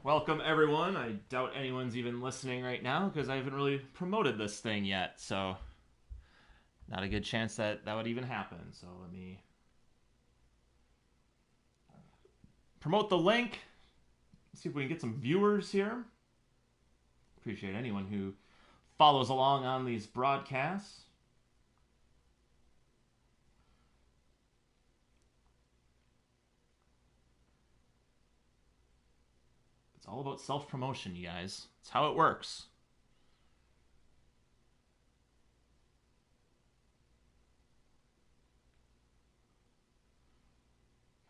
Welcome, everyone. I doubt anyone's even listening right now because I haven't really promoted this thing yet, so not a good chance that that would even happen. So let me promote the link, see if we can get some viewers here. Appreciate anyone who follows along on these broadcasts. It's all about self-promotion, you guys. It's how it works.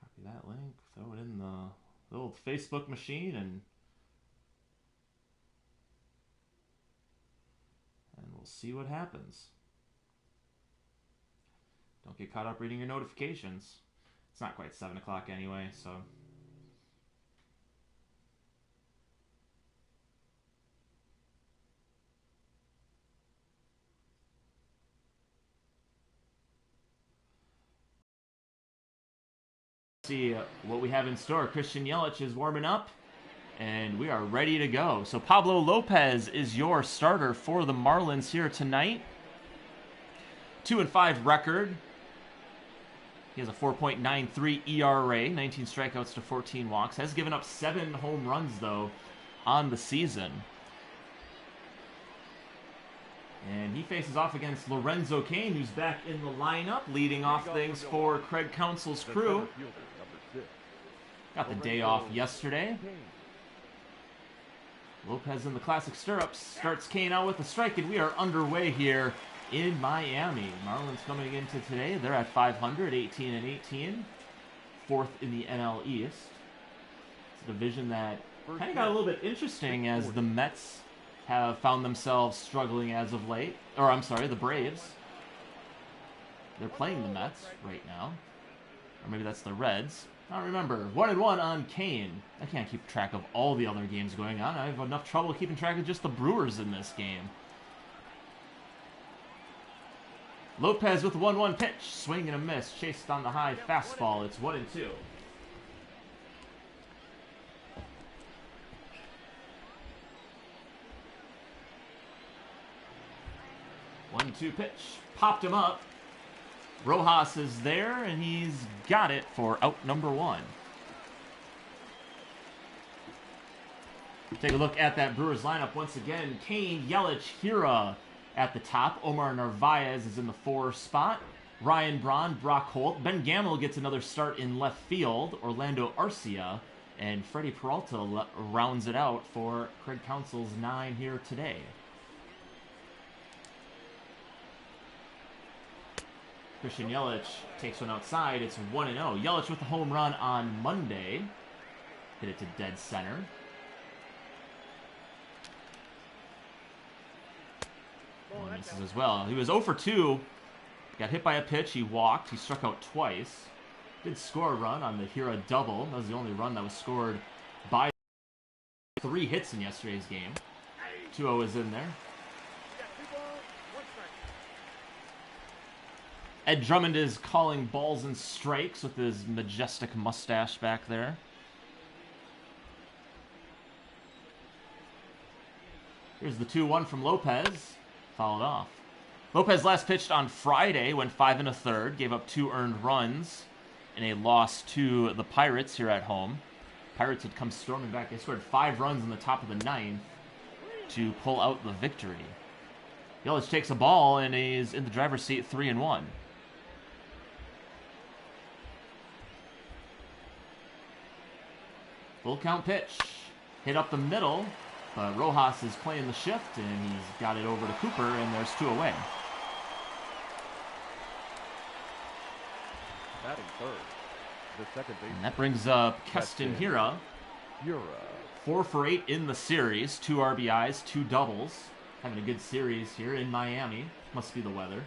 Copy that link, throw it in the old Facebook machine, and we'll see what happens. Don't get caught up reading your notifications. It's not quite 7 o'clock anyway, so... see what we have in store. Christian Yelich is warming up, and we are ready to go. So Pablo Lopez is your starter for the Marlins here tonight. 2-5 record. He has a 4.93 ERA, 19 strikeouts to 14 walks. Has given up 7 home runs, though, on the season. And he faces off against Lorenzo Cain, who's back in the lineup, leading off things for Craig Counsell's crew. Got the day off yesterday. Lopez in the classic stirrups starts Cain out with a strike, and we are underway here in Miami. Marlins coming into today, they're at 500, 18-18, fourth in the NL East. It's a division that kind of got a little bit interesting as the Mets have found themselves struggling as of late. Or, I'm sorry, the Braves. They're playing the Mets right now. Or maybe that's the Reds. I don't remember. 1-1 on Cain. I can't keep track of all the other games going on. I have enough trouble keeping track of just the Brewers in this game. Lopez with a 1-1 pitch. Swing and a miss. Chased on the high fastball. It's 1-2. 1-2 pitch. Popped him up. Rojas is there, and he's got it for out number 1. Take a look at that Brewers lineup once again. Cain, Yelich, Hira at the top. Omar Narvaez is in the 4 spot. Ryan Braun, Brock Holt. Ben Gamel gets another start in left field. Orlando Arcia. And Freddie Peralta rounds it out for Craig Counsell's 9 here today. Christian Yelich takes one outside. It's 1-0. Yelich with the home run on Monday. Hit it to dead center. And misses as well. He was 0 for 2. Got hit by a pitch. He walked. He struck out twice. Did score a run on the Hira double. That was the only run that was scored by 3 hits in yesterday's game. 2-0 is in there. Ed Drummond is calling balls and strikes with his majestic mustache back there. Here's the 2-1 from Lopez. Fouled off. Lopez last pitched on Friday, went 5 1/3, gave up 2 earned runs in a loss to the Pirates here at home. Pirates had come storming back. They scored 5 runs in the top of the 9th to pull out the victory. Yelich takes a ball and is in the driver's seat 3-1. Full count pitch. Hit up the middle, but Rojas is playing the shift, and he's got it over to Cooper, and there's 2 away. Batting third, the second baseman. And that brings up Keston Hira. 4 for 8 in the series. 2 RBIs, 2 doubles. Having a good series here in Miami. Must be the weather.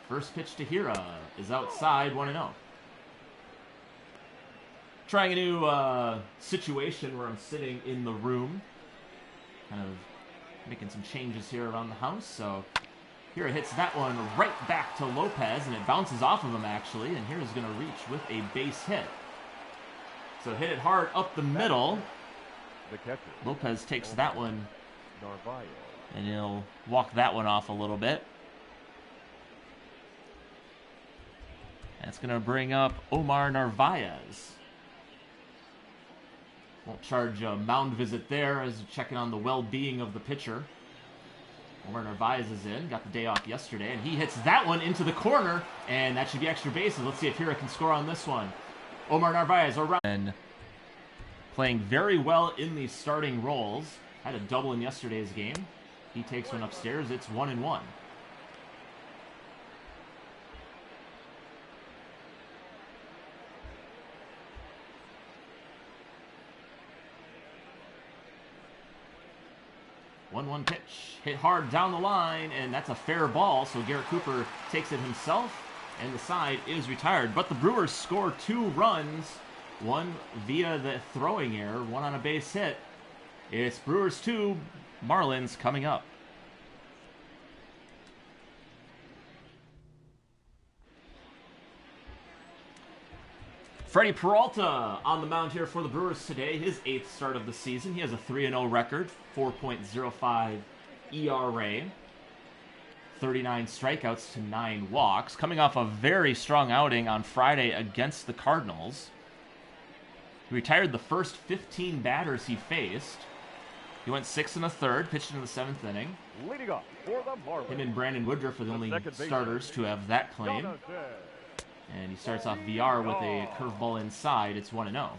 First pitch to Hira is outside, 1-0. Trying a new situation where I'm sitting in the room. Kind of making some changes here around the house, so Here it hits that one right back to Lopez, and it bounces off of him, actually. And here's going to reach with a base hit. So hit it hard up the middle. The catcher. Lopez takes that one, Narvaez. and he'll walk that one off a little bit. That's going to bring up Omar Narvaez. Won't charge a mound visit there as checking on the well-being of the pitcher. Omar Narvaez is in, got the day off yesterday, and he hits that one into the corner, and that should be extra bases. Let's see if Hira can score on this one. Omar Narvaez around. And playing very well in these starting roles. Had a double in yesterday's game. He takes one upstairs. It's 1-1. One pitch, hit hard down the line, and that's a fair ball, so Garrett Cooper takes it himself, and the side is retired. But the Brewers score 2 runs, one via the throwing error, one on a base hit. It's Brewers 2, Marlins coming up. Freddie Peralta on the mound here for the Brewers today. His 8th start of the season. He has a 3-0 record, 4.05 ERA, 39 strikeouts to 9 walks. Coming off a very strong outing on Friday against the Cardinals. He retired the first 15 batters he faced. He went 6 1/3, pitched into the 7th inning. Leading off for the Marlins. Him and Brandon Woodruff are the only starters to have that claim. And he starts off VR with a curveball inside. It's 1-0.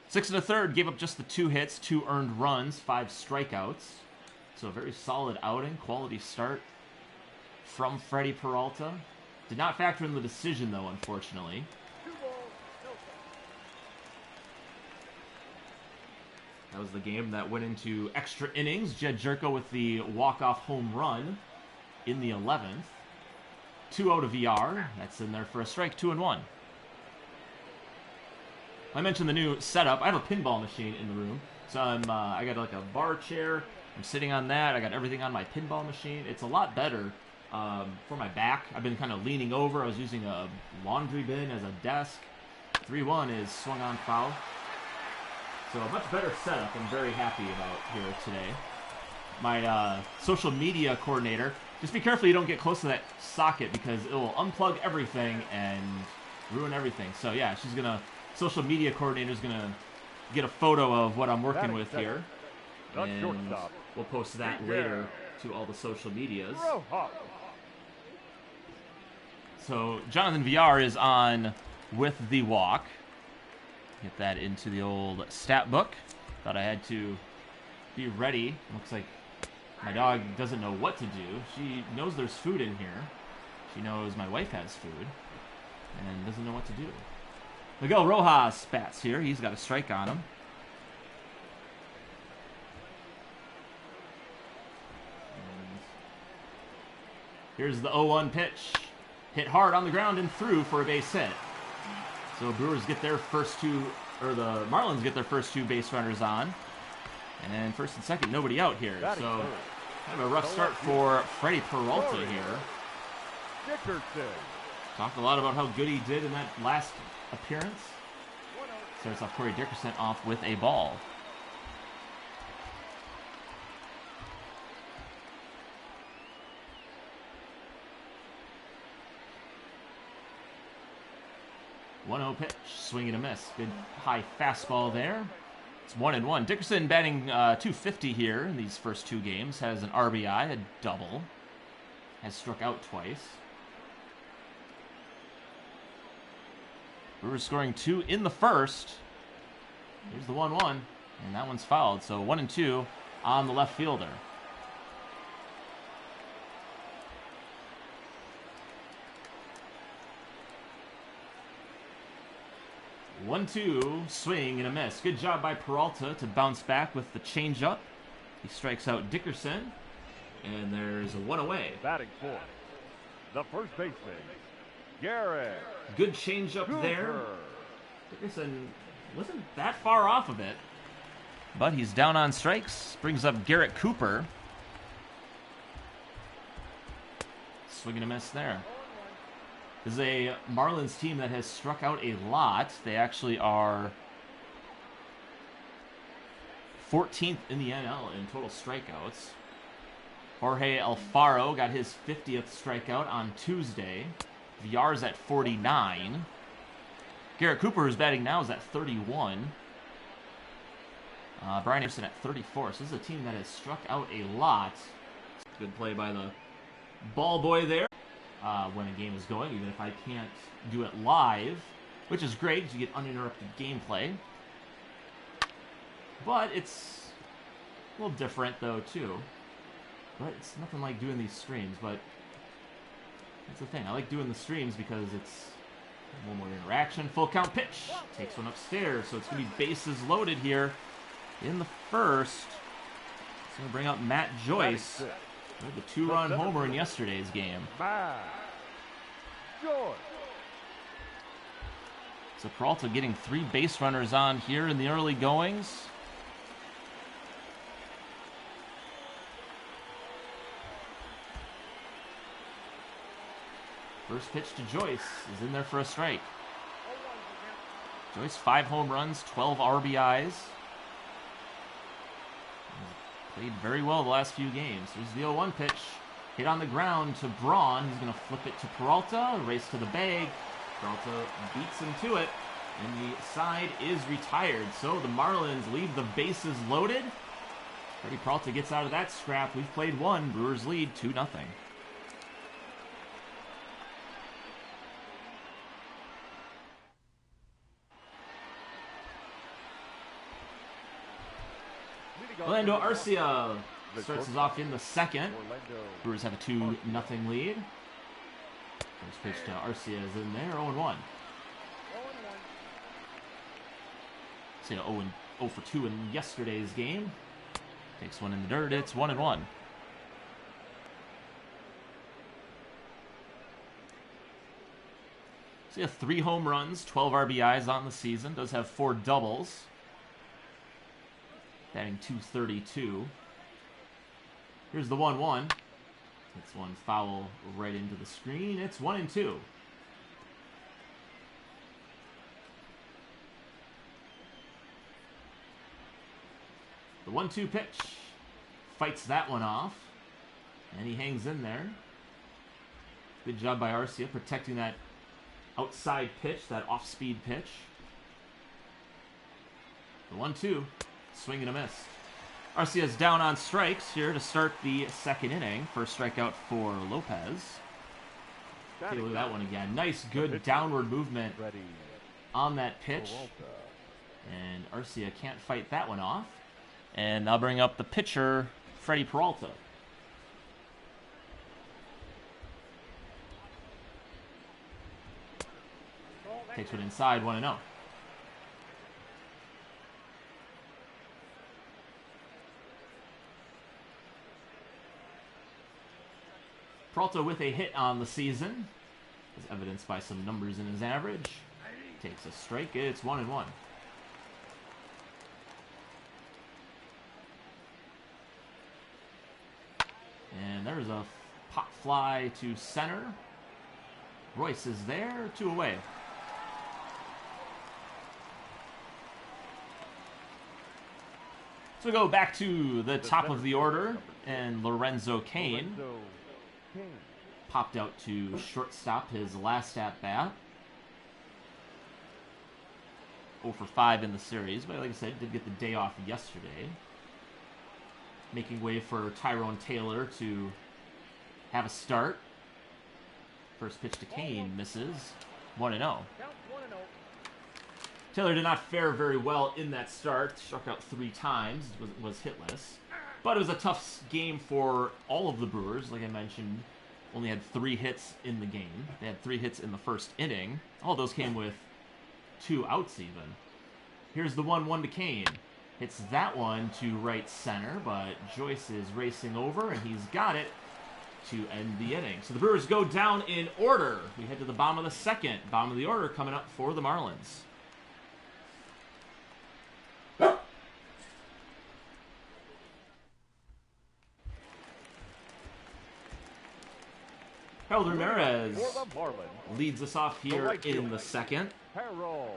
6 1/3, gave up just the 2 hits, 2 earned runs, 5 strikeouts. So a very solid outing, quality start from Freddie Peralta. Did not factor in the decision, though, unfortunately. That was the game that went into extra innings. Jed Jerko with the walk-off home run in the 11th. 2-0 to VR. That's in there for a strike, 2-1. I mentioned the new setup. I have a pinball machine in the room. So I got like a bar chair. I'm sitting on that. I got everything on my pinball machine. It's a lot better for my back. I've been kind of leaning over. I was using a laundry bin as a desk. 3-1 is swung on foul. So a much better setup. I'm very happy about here today. My social media coordinator, just be careful you don't get close to that socket because it will unplug everything and ruin everything. So yeah, social media coordinator's gonna get a photo of what I'm working with here. And we'll post that later to all the social medias. So Jonathan VR is on with the walk. Get that into the old stat book. Thought I had to be ready. Looks like my dog doesn't know what to do. She knows there's food in here. She knows my wife has food and doesn't know what to do. Miguel Rojas bats here. He's got a strike on him. And here's the 0-1 pitch. Hit hard on the ground and through for a base hit. So Brewers get their first 2, or the Marlins get their first 2 base runners on. And first and second, nobody out here. So kind of a rough start for Freddie Peralta here. Dickerson. Talked a lot about how good he did in that last appearance. Starts off Corey Dickerson off with a ball. One-0 pitch, swing and a miss. Good high fastball there. It's 1-1. Dickerson batting .250 here in these first 2 games. Has an RBI, a double. Has struck out twice. Brewers scoring 2 in the first. Here's the 1-1, and that one's fouled. So 1-2 on the left fielder. One-two, swing and a miss. Good job by Peralta to bounce back with the changeup. He strikes out Dickerson, and there's a 1 away. Batting fourth, the first baseman, Garrett. Good changeup there. Dickerson wasn't that far off of it, but he's down on strikes. Brings up Garrett Cooper. Swing and a miss there. This is a Marlins team that has struck out a lot. They actually are 14th in the NL in total strikeouts. Jorge Alfaro got his 50th strikeout on Tuesday. Villar's at 49. Garrett Cooper, who's batting now, is at 31. Brian Anderson at 34. So this is a team that has struck out a lot. Good play by the ball boy there when a game is going, even if I can't do it live, which is great because you get uninterrupted gameplay. But it's a little different, though, too. But it's nothing like doing these streams, but that's the thing. I like doing the streams because it's a little more interaction. Full count pitch. Takes one upstairs, so it's going to be bases loaded here in the first. It's going to bring up Matt Joyce with the two-run homer in yesterday's game. So Peralta getting 3 base runners on here in the early goings. First pitch to Joyce is in there for a strike. Joyce, 5 home runs, 12 RBIs. Played very well the last few games. Here's the 0-1 pitch. Hit on the ground to Braun. He's going to flip it to Peralta. Race to the bag. Peralta beats him to it. And the side is retired. So the Marlins leave the bases loaded. Freddie Peralta gets out of that scrap. We've played 1. Brewers lead 2-0. Orlando Arcia starts us off in the second. Brewers have a 2-0 lead. First pitch to Arcia is in there, 0-1. See, 0 for 2 in yesterday's game. Takes one in the dirt, it's 1-1. See, 3 home runs, 12 RBIs on the season. Does have 4 doubles. Batting .232. Here's the 1-1. It's one foul right into the screen. It's 1-2. The 1-2 pitch. Fights that one off. And he hangs in there. Good job by Arcia protecting that outside pitch, that off-speed pitch. The 1-2. Swing and a miss. Arcia's down on strikes here to start the second inning. First strikeout for Lopez. Take a look at that one again. Nice, good downward movement on that pitch. And Arcia can't fight that one off. And I'll bring up the pitcher, Freddie Peralta. Takes one inside, 1-0. Peralta with a hit on the season, as evidenced by some numbers in his average. Takes a strike, it's 1-1. And there's a pop fly to center. Royce is there, 2 away. So we go back to the top of the order, and Lorenzo Cain popped out to shortstop his last at-bat. 0 for 5 in the series, but like I said, did get the day off yesterday. Making way for Tyrone Taylor to have a start. First pitch to Cain misses. 1-0. Taylor did not fare very well in that start. Struck out 3 times, was hitless. But it was a tough game for all of the Brewers. Like I mentioned, only had 3 hits in the game. They had 3 hits in the first inning. All those came with 2 outs even. Here's the 1-1 to Cain. Hits that one to right center, but Joyce is racing over, and he's got it to end the inning. So the Brewers go down in order. We head to the bottom of the second. Bottom of the order coming up for the Marlins. Harold Ramirez For the Marlins, leads us off the here right in fielder, the second. Harold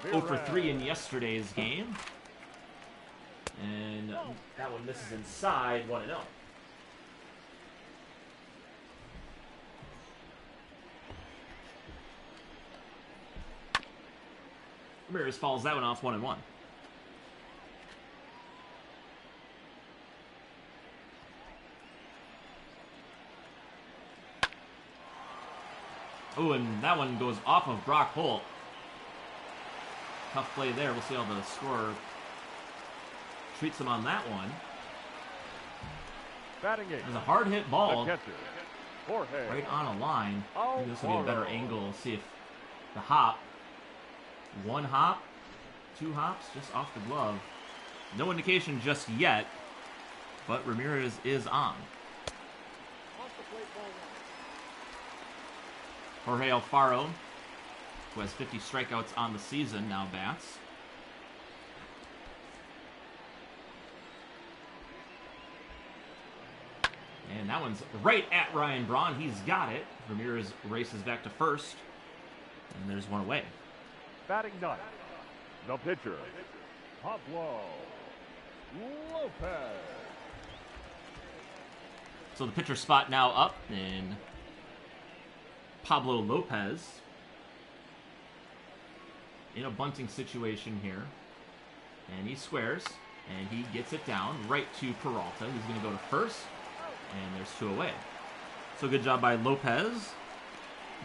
0 for 3 in Ramirez. yesterday's game. And that one misses inside, 1-0. Ramirez fouls that one off, 1-1. Oh, and that one goes off of Brock Holt. Tough play there. We'll see how the scorer treats him on that one. Batting eight. There's a hard hit ball The catcher, Jorge. right on a line. I think this will be a better Alfaro. angle. See if the hop, 1 hop, 2 hops, just off the glove. No indication just yet, but Ramirez is on. Jorge Alfaro, who has 50 strikeouts on the season, now bats. And that one's right at Ryan Braun. He's got it. Ramirez races back to first. And there's one away. Batting ninth. The pitcher, Pablo Lopez. So the pitcher spot now up in Pablo Lopez. In a bunting situation here. And he squares. And he gets it down right to Peralta. He's going to go to first. And there's 2 away. So good job by Lopez.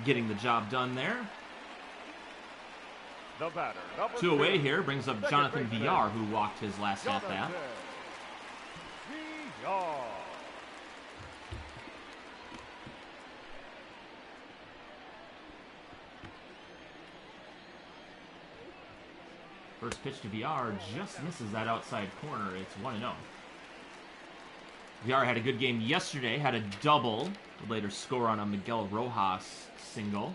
Getting the job done there. The batter, number 2 away two, here. Brings up second Jonathan baseman, Villar, who walked his last at-bat. Jonathan Villar. First pitch to Villar just misses that outside corner. It's 1-0. Villar had a good game yesterday, had a double. Would later score on a Miguel Rojas single.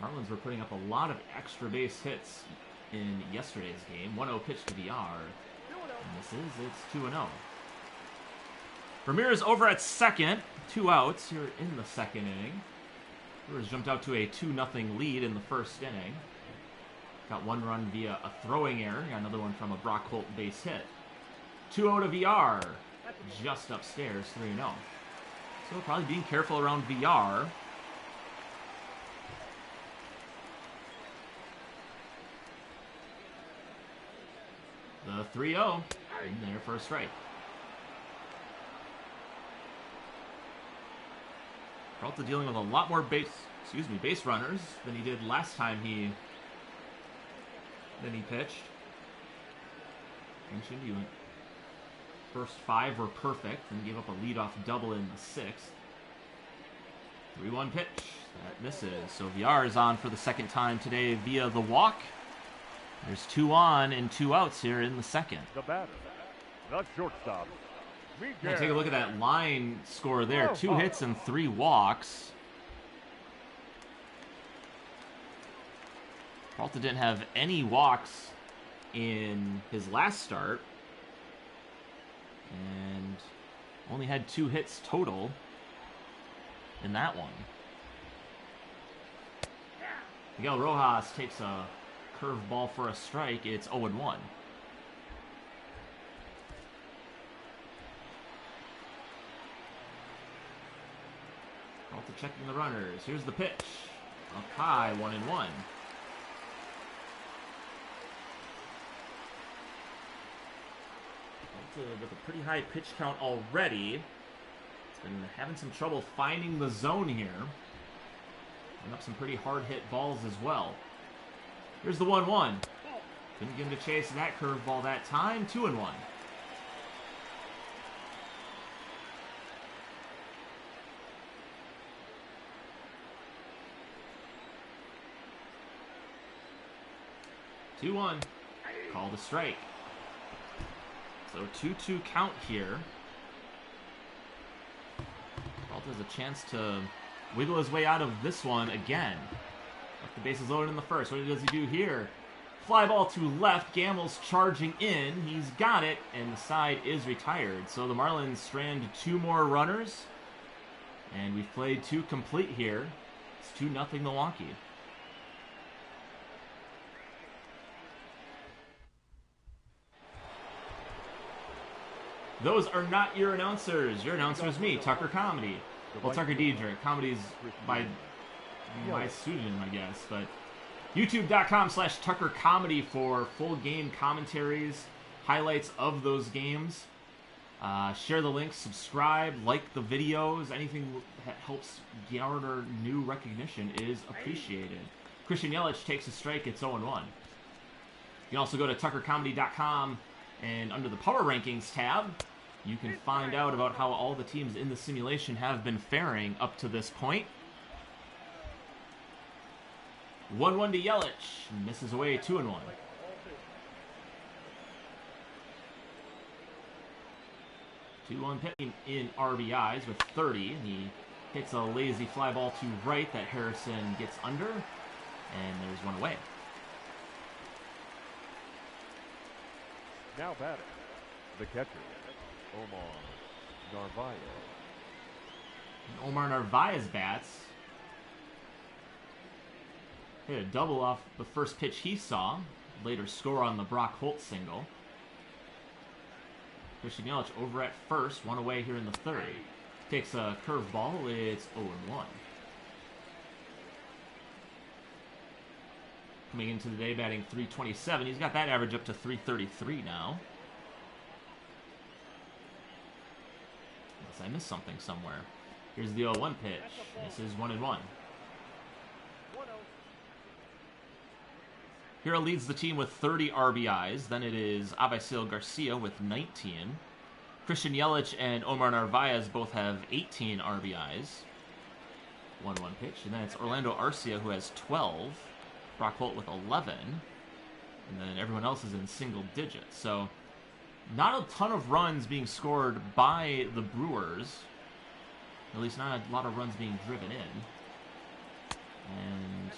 Marlins were putting up a lot of extra base hits in yesterday's game. 1-0 pitch to Villar. And it's 2-0. Ramirez over at second. 2 outs here in the second inning. Brewers jumped out to a 2-0 lead in the first inning. Got 1 run via a throwing error. Got another one from a Brock Holt base hit. 2-0 to Villar. Just upstairs, 3-0. So probably being careful around Villar. The 3-0 in there for a strike. Peralta dealing with a lot more base runners than he did last time he pitched. Mentioned he went first 5 were perfect and gave up a leadoff double in the 6th. 3-1 pitch. That misses. So Villar is on for the second time today via the walk. There's 2 on and 2 outs here in the second. The batter, the shortstop, Yeah, take a look at that line score there. 2 hits and 3 walks. Peralta didn't have any walks in his last start. And only had 2 hits total in that one. Miguel Rojas takes a curve ball for a strike. It's 0-1. Peralta checking the runners. Here's the pitch. Up high, 1-1. With a pretty high pitch count already. It's been having some trouble finding the zone here. And up some pretty hard hit balls as well. Here's the 1-1. Couldn't get him to chase that curveball that time. 2-1. Called a strike. So 2-2 count here. Peralta has a chance to wiggle his way out of this one again. Left the bases loaded in the first. What does he do here? Fly ball to left. Gamble's charging in. He's got it, and the side is retired. So the Marlins strand 2 more runners And we've played 2 complete here. It's 2-0 Milwaukee. Those are not your announcers. Your announcer is me, Tucker Comedy. Well, Tucker Diedrich. Comedy's by my pseudonym, I guess. But youtube.com/Tucker Comedy for full game commentaries, highlights of those games. Share the links, subscribe, like the videos. Anything that helps garner new recognition is appreciated. Christian Yelich takes a strike. It's 0-1. You can also go to tuckercomedy.com, and under the Power Rankings tab, you can find out about how all the teams in the simulation have been faring up to this point. 1-1 to Yelich. Misses away 2-1. Two-one pitching in RBIs with 30. He hits a lazy fly ball to right that Harrison gets under, and there's one away. Now batting, the catcher, Omar Narvaez. And Omar Narvaez bats. Hit a double off the first pitch he saw. Later score on the Brock Holt single. Christian Yelich over at first, one away here in the third. Takes a curveball, it's 0-1. Coming into the day batting .327. He's got that average up to .333 now. Unless I missed something somewhere. Here's the 0-1 pitch. This is 1-1. Hero leads the team with 30 RBIs. Then it is Avisail Garcia with 19. Christian Yelich and Omar Narvaez both have 18 RBIs. 1-1 pitch. And then it's Orlando Arcia who has 12. Brock Holt with 11. And then everyone else is in single digits. So not a ton of runs being scored by the Brewers. At least not a lot of runs being driven in. And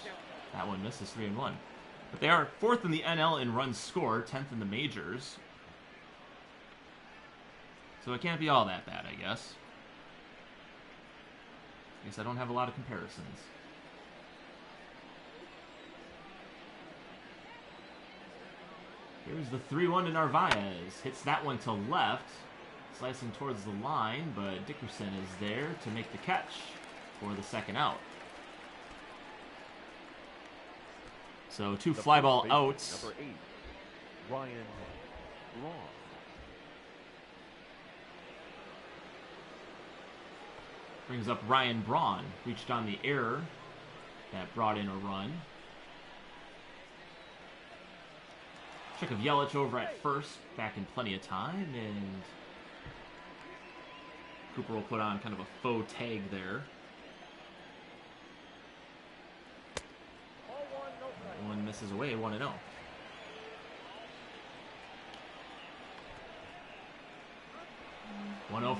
that one misses 3-1. But they are 4th in the NL in runs scored, 10th in the majors. So it can't be all that bad, I guess. I guess I don't have a lot of comparisons. Here's the 3-1 to Narvaez. Hits that one to left. Slicing towards the line, but Dickerson is there to make the catch for the second out. So 2 fly ball outs. Number 8, Ryan Braun. Brings up Ryan Braun. Reached on the error that brought in a run. Check of Yelich over at first. Back in plenty of time. And Cooper will put on kind of a faux tag there. One misses away, 1-0.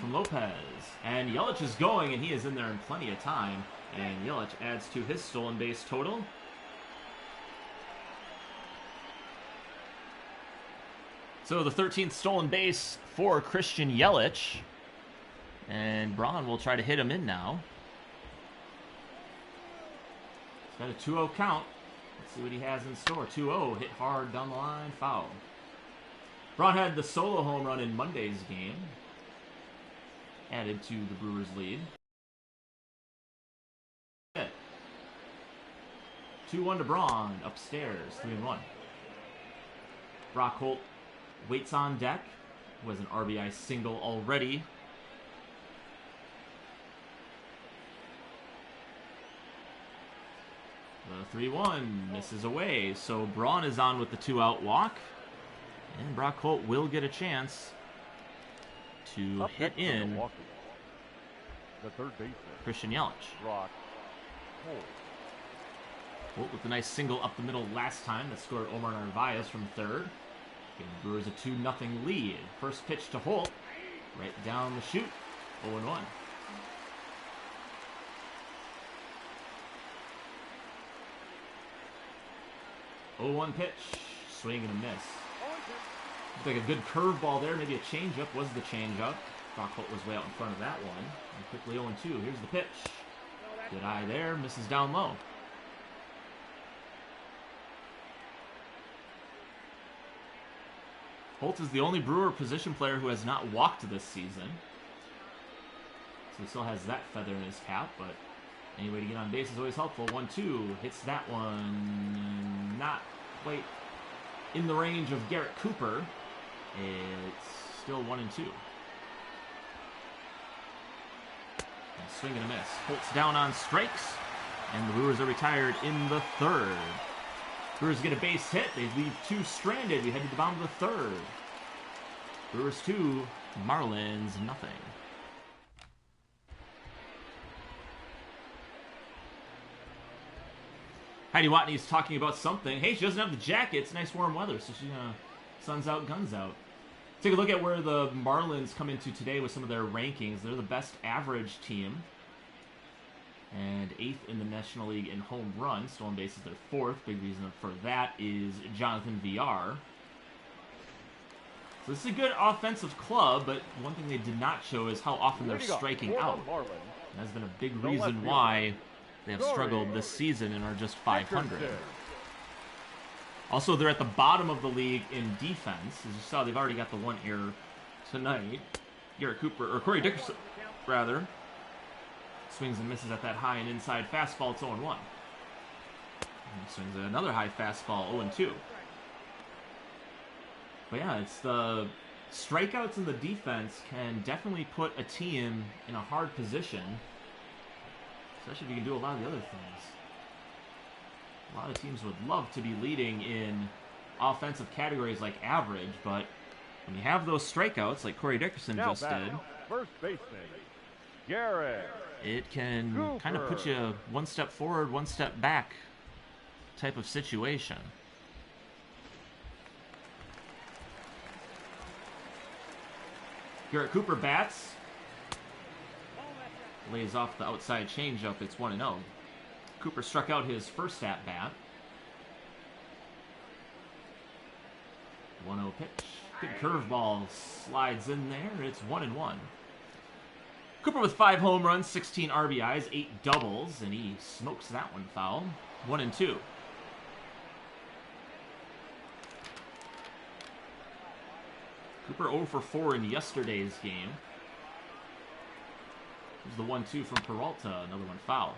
From Lopez. And Yelich is going, and he is in there in plenty of time. And Yelich adds to his stolen base total. So the 13th stolen base for Christian Yelich. And Braun will try to hit him in now. He's got a 2-0 count. Let's see what he has in store. 2-0, hit hard down the line, foul. Braun had the solo home run in Monday's game. Added to the Brewers' lead. 2-1 to Braun, upstairs, 3-1. Brock Holt waits on deck. Was an RBI single already. The 3-1 misses away, so Braun is on with the 2-out walk, and Brock Holt will get a chance to hit in the third baseman, Christian Yelich. Brock Holt. Holt with a nice single up the middle last time that scored Omar Narvaez from third. Giving the Brewers a 2-0 lead. First pitch to Holt, right down the chute, 0-1. Oh, 0-1 pitch, swing and a miss. Looked like a good curveball there, maybe a changeup, was the changeup. Stockholt was way out in front of that one. And quickly 0-2. Here's the pitch. Good eye there. Misses down low. Holt is the only Brewer position player who has not walked this season. So he still has that feather in his cap, but any way to get on base is always helpful. 1-2. Hits that one. Not quite in the range of Garrett Cooper. It's still 1-2. Swing and a miss. Holt's down on strikes, and the Brewers are retired in the third. Brewers get a base hit. They leave two stranded. We head to the bottom of the third. Brewers 2, Marlins nothing. Heidi Watney's talking about something. Hey, she doesn't have the jacket. It's nice warm weather, so she's sun's out, guns out. Take a look at where the Marlins come into today with some of their rankings. They're the best average team. And 8th in the National League in home runs. Stolen bases, they're 4th. Big reason for that is Jonathan VR. So this is a good offensive club, but one thing they did not show is how often they're striking out. And that's been a big reason why they have struggled this season and are just 500. Also, they're at the bottom of the league in defense. As you saw, they've already got the one error tonight. Garrett Cooper, or Corey Dickerson, rather, swings and misses at that high and inside fastball. It's 0-1. And swings at another high fastball, 0-2. But yeah, it's the strikeouts in the defense can definitely put a team in a hard position, especially if you can do a lot of the other things. A lot of teams would love to be leading in offensive categories like average, but when you have those strikeouts like Corey Dickerson just did, first baseman, Garrett it can Cooper. kind of put you one step forward, one step back type of situation. Garrett Cooper bats. Lays off the outside changeup. It's 1-0. Cooper struck out his first at-bat. 1-0 pitch. Good curveball slides in there. It's 1-1. Cooper with 5 home runs, 16 RBIs, 8 doubles, and he smokes that one foul. 1-2. Cooper 0 for 4 in yesterday's game. There's the 1-2 from Peralta, another one foul.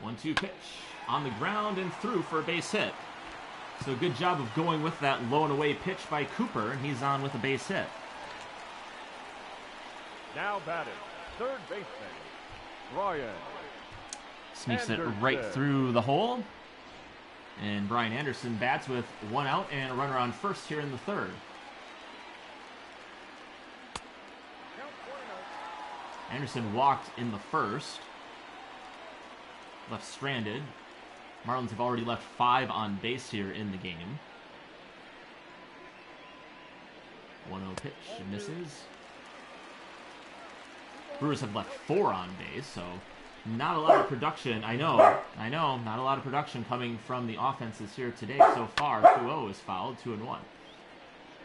1-2 pitch. On the ground and through for a base hit. So good job of going with that low and away pitch by Cooper, and he's on with a base hit. Now batting, third baseman, Brian Sneaks Anderson. it right through the hole. And Brian Anderson bats with 1 out and a runner on first here in the third. Anderson walked in the first. Left stranded. Marlins have already left 5 on base here in the game. 1-0 pitch, misses. Brewers have left 4 on base, so not a lot of production. I know, not a lot of production coming from the offenses here today so far. 2-0 is fouled, 2-1.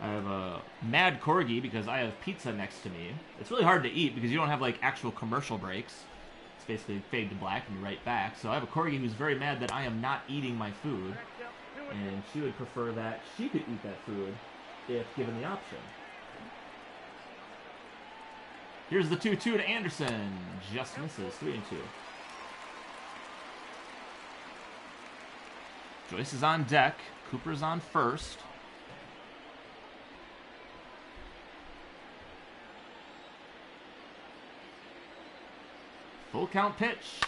I have a mad corgi because I have pizza next to me. It's really hard to eat because you don't have like actual commercial breaks. It's basically fade to black and you're right back. So I have a corgi who's very mad that I am not eating my food, and she would prefer that she could eat that food if given the option. Here's the 2-2 to Anderson. Just misses. 3-2. Joyce is on deck. Cooper's on first. Full count pitch.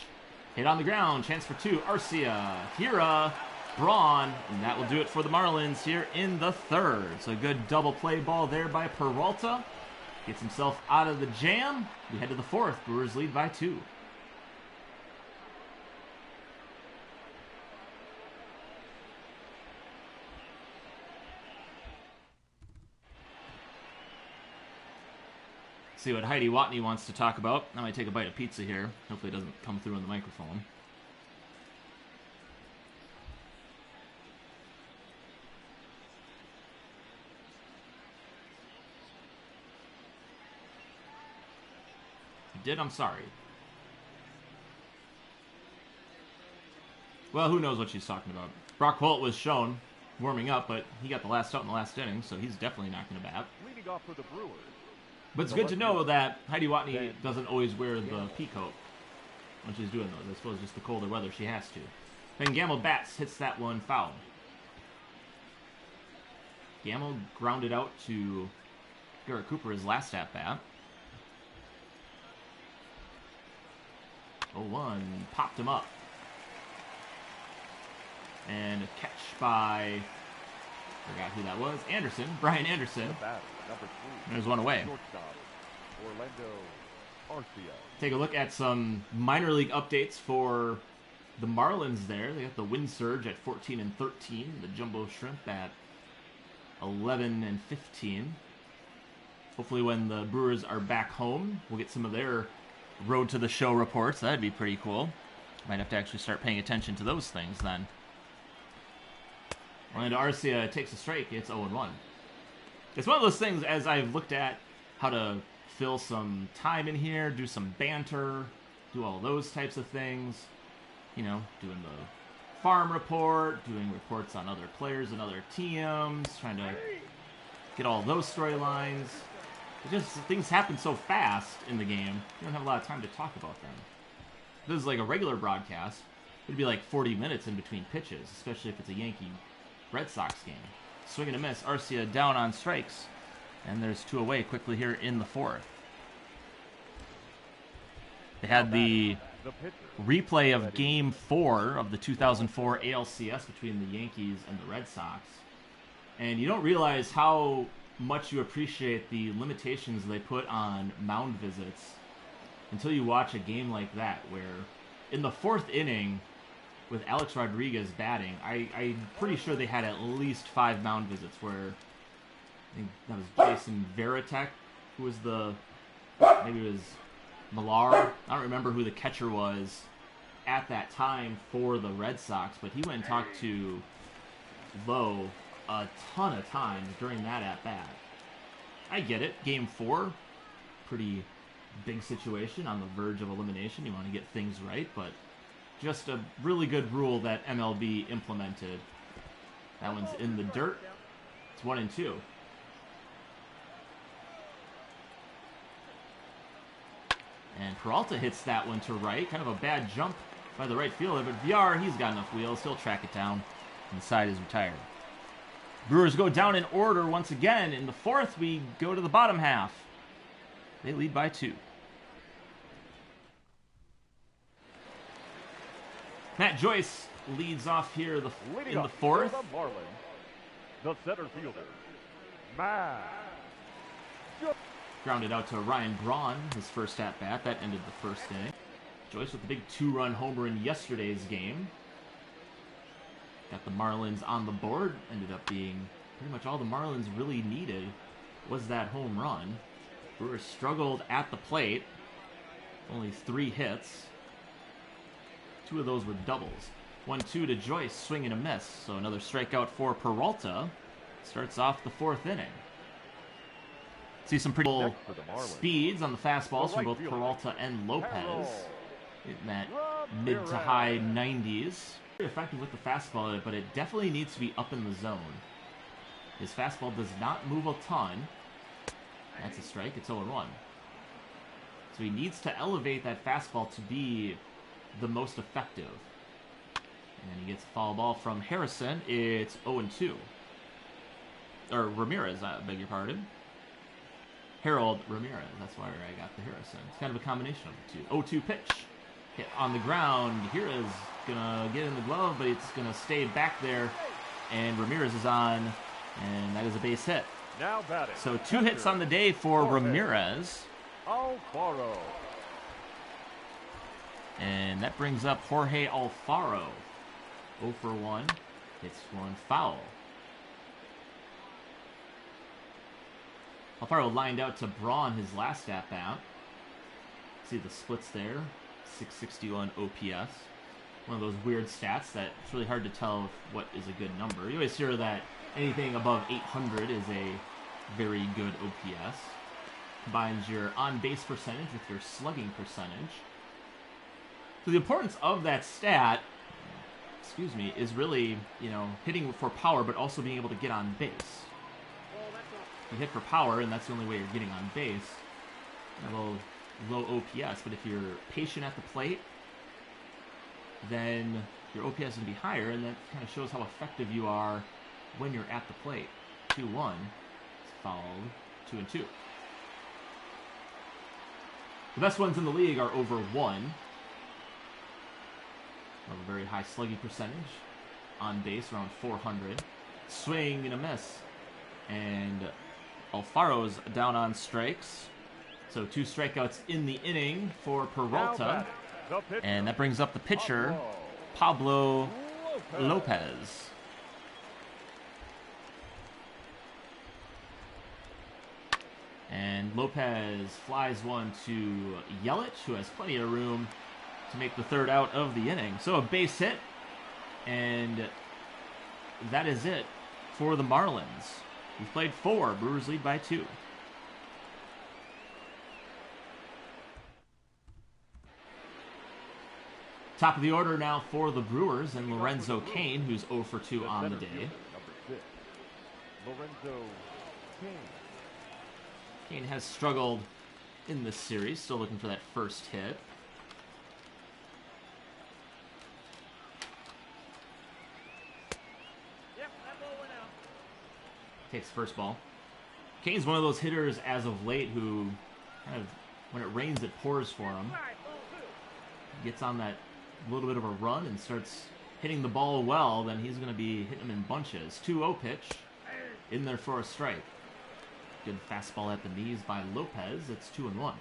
Hit on the ground. Chance for 2. Arcia. Hira. Braun. And that will do it for the Marlins here in the third. So a good double play ball there by Peralta. Gets himself out of the jam. We head to the fourth. Brewers lead by 2. See what Heidi Watney wants to talk about. I might take a bite of pizza here. Hopefully it doesn't come through on the microphone. did. I'm sorry. Well, who knows what she's talking about. Brock Holt was shown warming up, but he got the last out in the last inning, so he's definitely not going to bat. Leading off for the Brewers. But it's good to know that Heidi Watney doesn't always wear the pea coat when she's doing those. I suppose just the colder weather she has to. Ben Gamble bats, hits that one foul. Gamble grounded out to Garrett Cooper his last at bat. 0-1, popped him up. And a catch by, forgot who that was, Anderson, Brian Anderson. Batter, number 3. There's one away. Shortstop, Orlando Arcia. Take a look at some minor league updates for the Marlins there. They got the Wind Surge at 14 and 13, the Jumbo Shrimp at 11 and 15. Hopefully when the Brewers are back home, we'll get some of their road to the show reports. That'd be pretty cool. Might have to actually start paying attention to those things then. Orlando Arcia takes a strike. It's 0-1. It's one of those things, as I've looked at how to fill some time in here, do some banter, do all those types of things. You know, doing the farm report, doing reports on other players and other teams, trying to get all those storylines. It just, things happen so fast in the game, you don't have a lot of time to talk about them. If this is like a regular broadcast, it'd be like 40 minutes in between pitches, especially if it's a Yankee Red Sox game. Swing and a miss. Arcia down on strikes. And there's 2 away quickly here in the 4th. They had the replay of Game 4 of the 2004 ALCS between the Yankees and the Red Sox. And you don't realize how much you appreciate the limitations they put on mound visits until you watch a game like that, where in the 4th inning, with Alex Rodriguez batting, I'm pretty sure they had at least 5 mound visits where I think that was Jason Varitek, who was maybe it was Millar. I don't remember who the catcher was at that time for the Red Sox, but he went and talked to Lowe a ton of times during that at-bat. I get it. Game 4, pretty big situation on the verge of elimination. You want to get things right, but just a really good rule that MLB implemented. That one's in the dirt. It's 1-2. And Peralta hits that one to right. Kind of a bad jump by the right fielder, but VR, he's got enough wheels. He'll track it down, and the side is retired. Brewers go down in order once again. In the 4th, we go to the bottom half. They lead by 2. Matt Joyce leads off here in the 4th. The Marlins, the center fielder, Matt Joyce. Grounded out to Ryan Braun, his first at-bat. That ended the 1st inning. Joyce with the big 2-run homer in yesterday's game. Got the Marlins on the board. Ended up being pretty much all the Marlins really needed was that home run. Brewers struggled at the plate. Only 3 hits. 2 of those were doubles. 1-2 to Joyce, swing and a miss. So another strikeout for Peralta. Starts off the 4th inning. See some pretty cool speeds on the fastballs from both Peralta and Lopez. In that mid to high 90s. Very effective with the fastball, but it definitely needs to be up in the zone. His fastball does not move a ton. That's a strike. It's 0-1. So he needs to elevate that fastball to be the most effective. And he gets a foul ball from Harrison. It's 0-2. Or Ramirez, I beg your pardon. Harold Ramirez. That's why I got the Harrison. It's kind of a combination of the two. 0-2 pitch. Hit on the ground. Here is going to get in the glove, but it's going to stay back there. And Ramirez is on, and that is a base hit. Now batting. So 2 hits on the day for Ramirez. Alfaro. And that brings up Jorge Alfaro. 0 for 1. Hits 1 foul. Alfaro lined out to Braun his last at-bat. See the splits there. 661 OPS. One of those weird stats that it's really hard to tell what is a good number. You always hear that anything above 800 is a very good OPS. Combines your on-base percentage with your slugging percentage. So the importance of that stat, is really, hitting for power, but also being able to get on base. You hit for power, and that's the only way you're getting on base. A little low OPS, but if you're patient at the plate, then your OPS is going to be higher, and that kind of shows how effective you are when you're at the plate. 2-1, fouled, 2-2. The best ones in the league are over 1. Have a very high slugging percentage. On base, around 400. Swing and a miss. And Alfaro's down on strikes. So 2 strikeouts in the inning for Peralta. And that brings up the pitcher, Pablo Lopez. And Lopez flies one to Yelich, who has plenty of room to make the 3rd out of the inning. So a base hit, and that is it for the Marlins. We've played 4. Brewers lead by 2. Top of the order now for the Brewers, and Lorenzo Cain, who's 0 for 2 on the day. Number 6, Lorenzo Cain. Cain has struggled in this series, still looking for that first hit. Takes first ball. Cain's one of those hitters as of late who kind of, when it rains, it pours for him. Gets on that little bit of a run and starts hitting the ball well, then he's going to be hitting them in bunches. 2-0 pitch in there for a strike. Good fastball at the knees by Lopez. It's 2-1.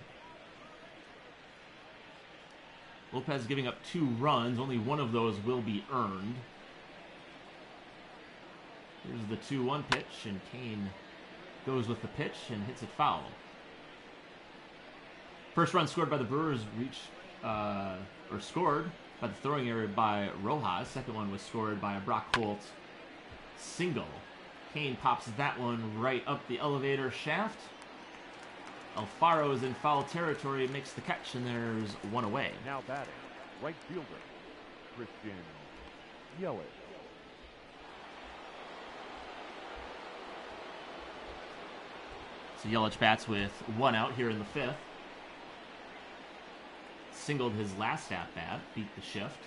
Lopez giving up 2 runs. Only one of those will be earned. Here's the 2-1 pitch, and Cain goes with the pitch and hits it foul. First run scored by the Brewers scored by the throwing area by Rojas. Second one was scored by a Brock Holt single. Cain pops that one right up the elevator shaft. Alfaro is in foul territory, makes the catch, and there's 1 away. Now batting, right fielder, Christian Yelich. So Yelich bats with 1 out here in the 5th. Singled his last at-bat, beat the shift.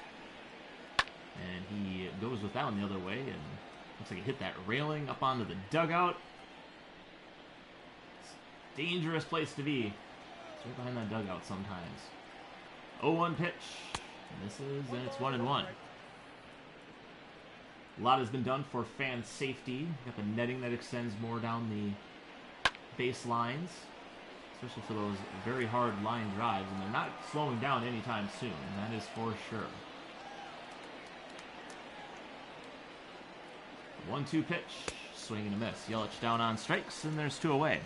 And he goes with that one the other way, and looks like he hit that railing up onto the dugout. It's a dangerous place to be. It's right behind that dugout sometimes. 0-1 pitch. Misses, and it's 1-1. A lot has been done for fan safety. Got the netting that extends more down the base lines, especially for those very hard line drives, and they're not slowing down anytime soon. That is for sure. 1-2 pitch, swing and a miss. Yelich down on strikes, and there's 2 away.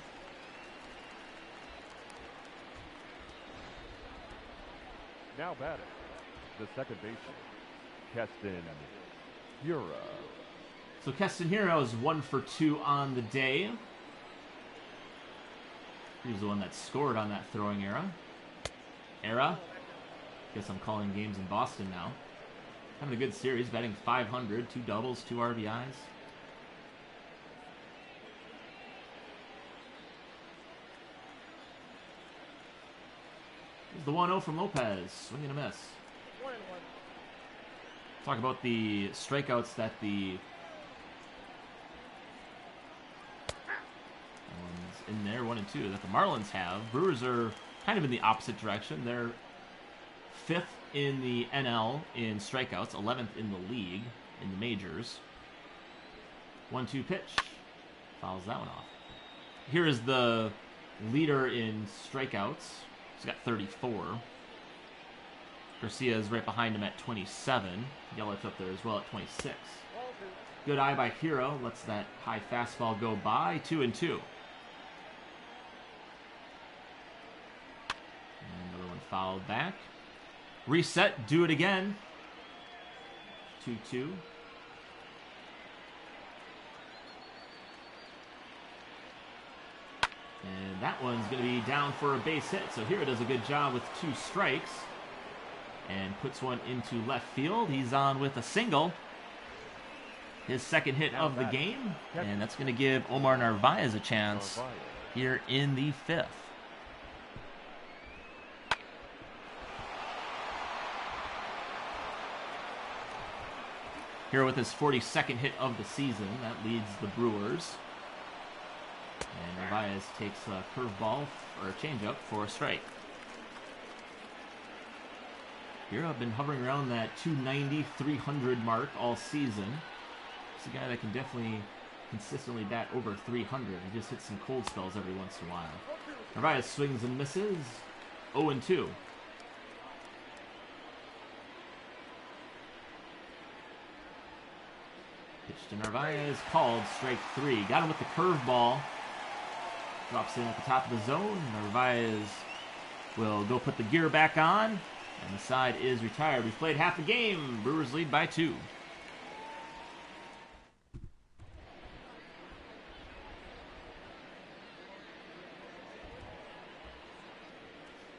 Now batting, the second baseman, Keston Hiura. So Keston Hiura is 1 for 2 on the day. He was the one that scored on that throwing era. Guess I'm calling games in Boston now. Having a good series, batting .500, 2 doubles, 2 RBIs. Here's the 1-0 from Lopez. Swing and a miss. 1-1. Talk about the strikeouts that the in there, 1 and 2, that the Marlins have. Brewers are kind of in the opposite direction. They're 5th in the NL in strikeouts, 11th in the league in the majors. 1-2 pitch. Fouls that one off. Here is the leader in strikeouts. He's got 34. Garcia is right behind him at 27. Yelich up there as well at 26. Good eye by Hiura. Lets that high fastball go by. 2-2. Another one fouled back. Reset, do it again. 2-2. And that one's going to be down for a base hit. So Hira does a good job with 2 strikes and puts one into left field. He's on with a single. His second hit of the game. And that's going to give Omar Narvaez a chance here in the 5th. Here with his 42nd hit of the season, that leads the Brewers. And Narvaez takes a curveball or a changeup for a strike. Here I've been hovering around that 290, 300 mark all season. He's a guy that can definitely consistently bat over 300. He just hits some cold spells every once in a while. Narvaez swings and misses. 0-2. Pitch to Narvaez, called strike 3. Got him with the curveball. Drops in at the top of the zone. Narvaez will go put the gear back on. And the side is retired. We've played half the game. Brewers lead by 2.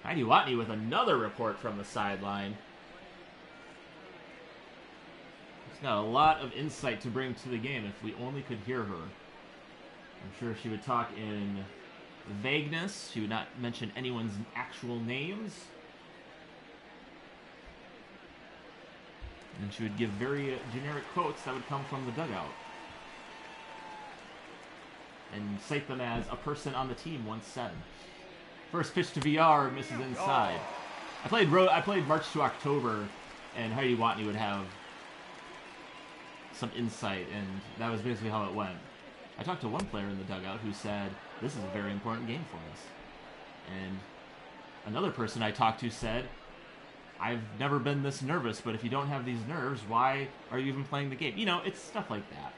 Heidi Watney with another report from the sideline. She's got a lot of insight to bring to the game if we only could hear her. I'm sure she would talk in vagueness. She would not mention anyone's actual names. And she would give very generic quotes that would come from the dugout. And cite them as a person on the team once said. First pitch to VR, misses inside. I played March to October, and Heidi Watney would have some insight, and that was basically how it went. I talked to one player in the dugout who said, this is a very important game for us. And another person I talked to said, I've never been this nervous, but if you don't have these nerves, why are you even playing the game? You know, it's stuff like that.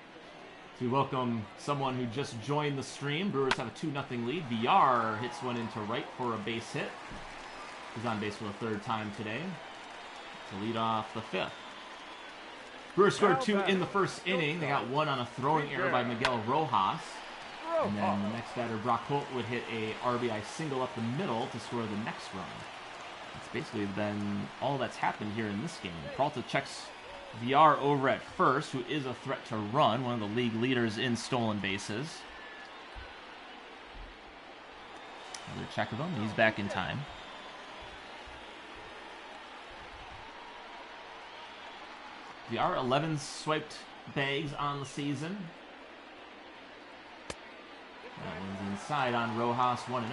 So we welcome someone who just joined the stream. Brewers have a 2-0 lead. VR hits one into right for a base hit. He's on base for the 3rd time today to lead off the 5th. Brewers scored 2 in the first inning. They got 1 on a throwing error by Miguel Rojas. And then the next batter, Brock Holt, would hit a RBI single up the middle to score the next run. That's basically been all that's happened here in this game. Peralta checks VR over at first, who is a threat to run, one of the league leaders in stolen bases. Another check of him. He's back in time. VR 11 swiped bags on the season. That one's inside on Rojas, 1-0.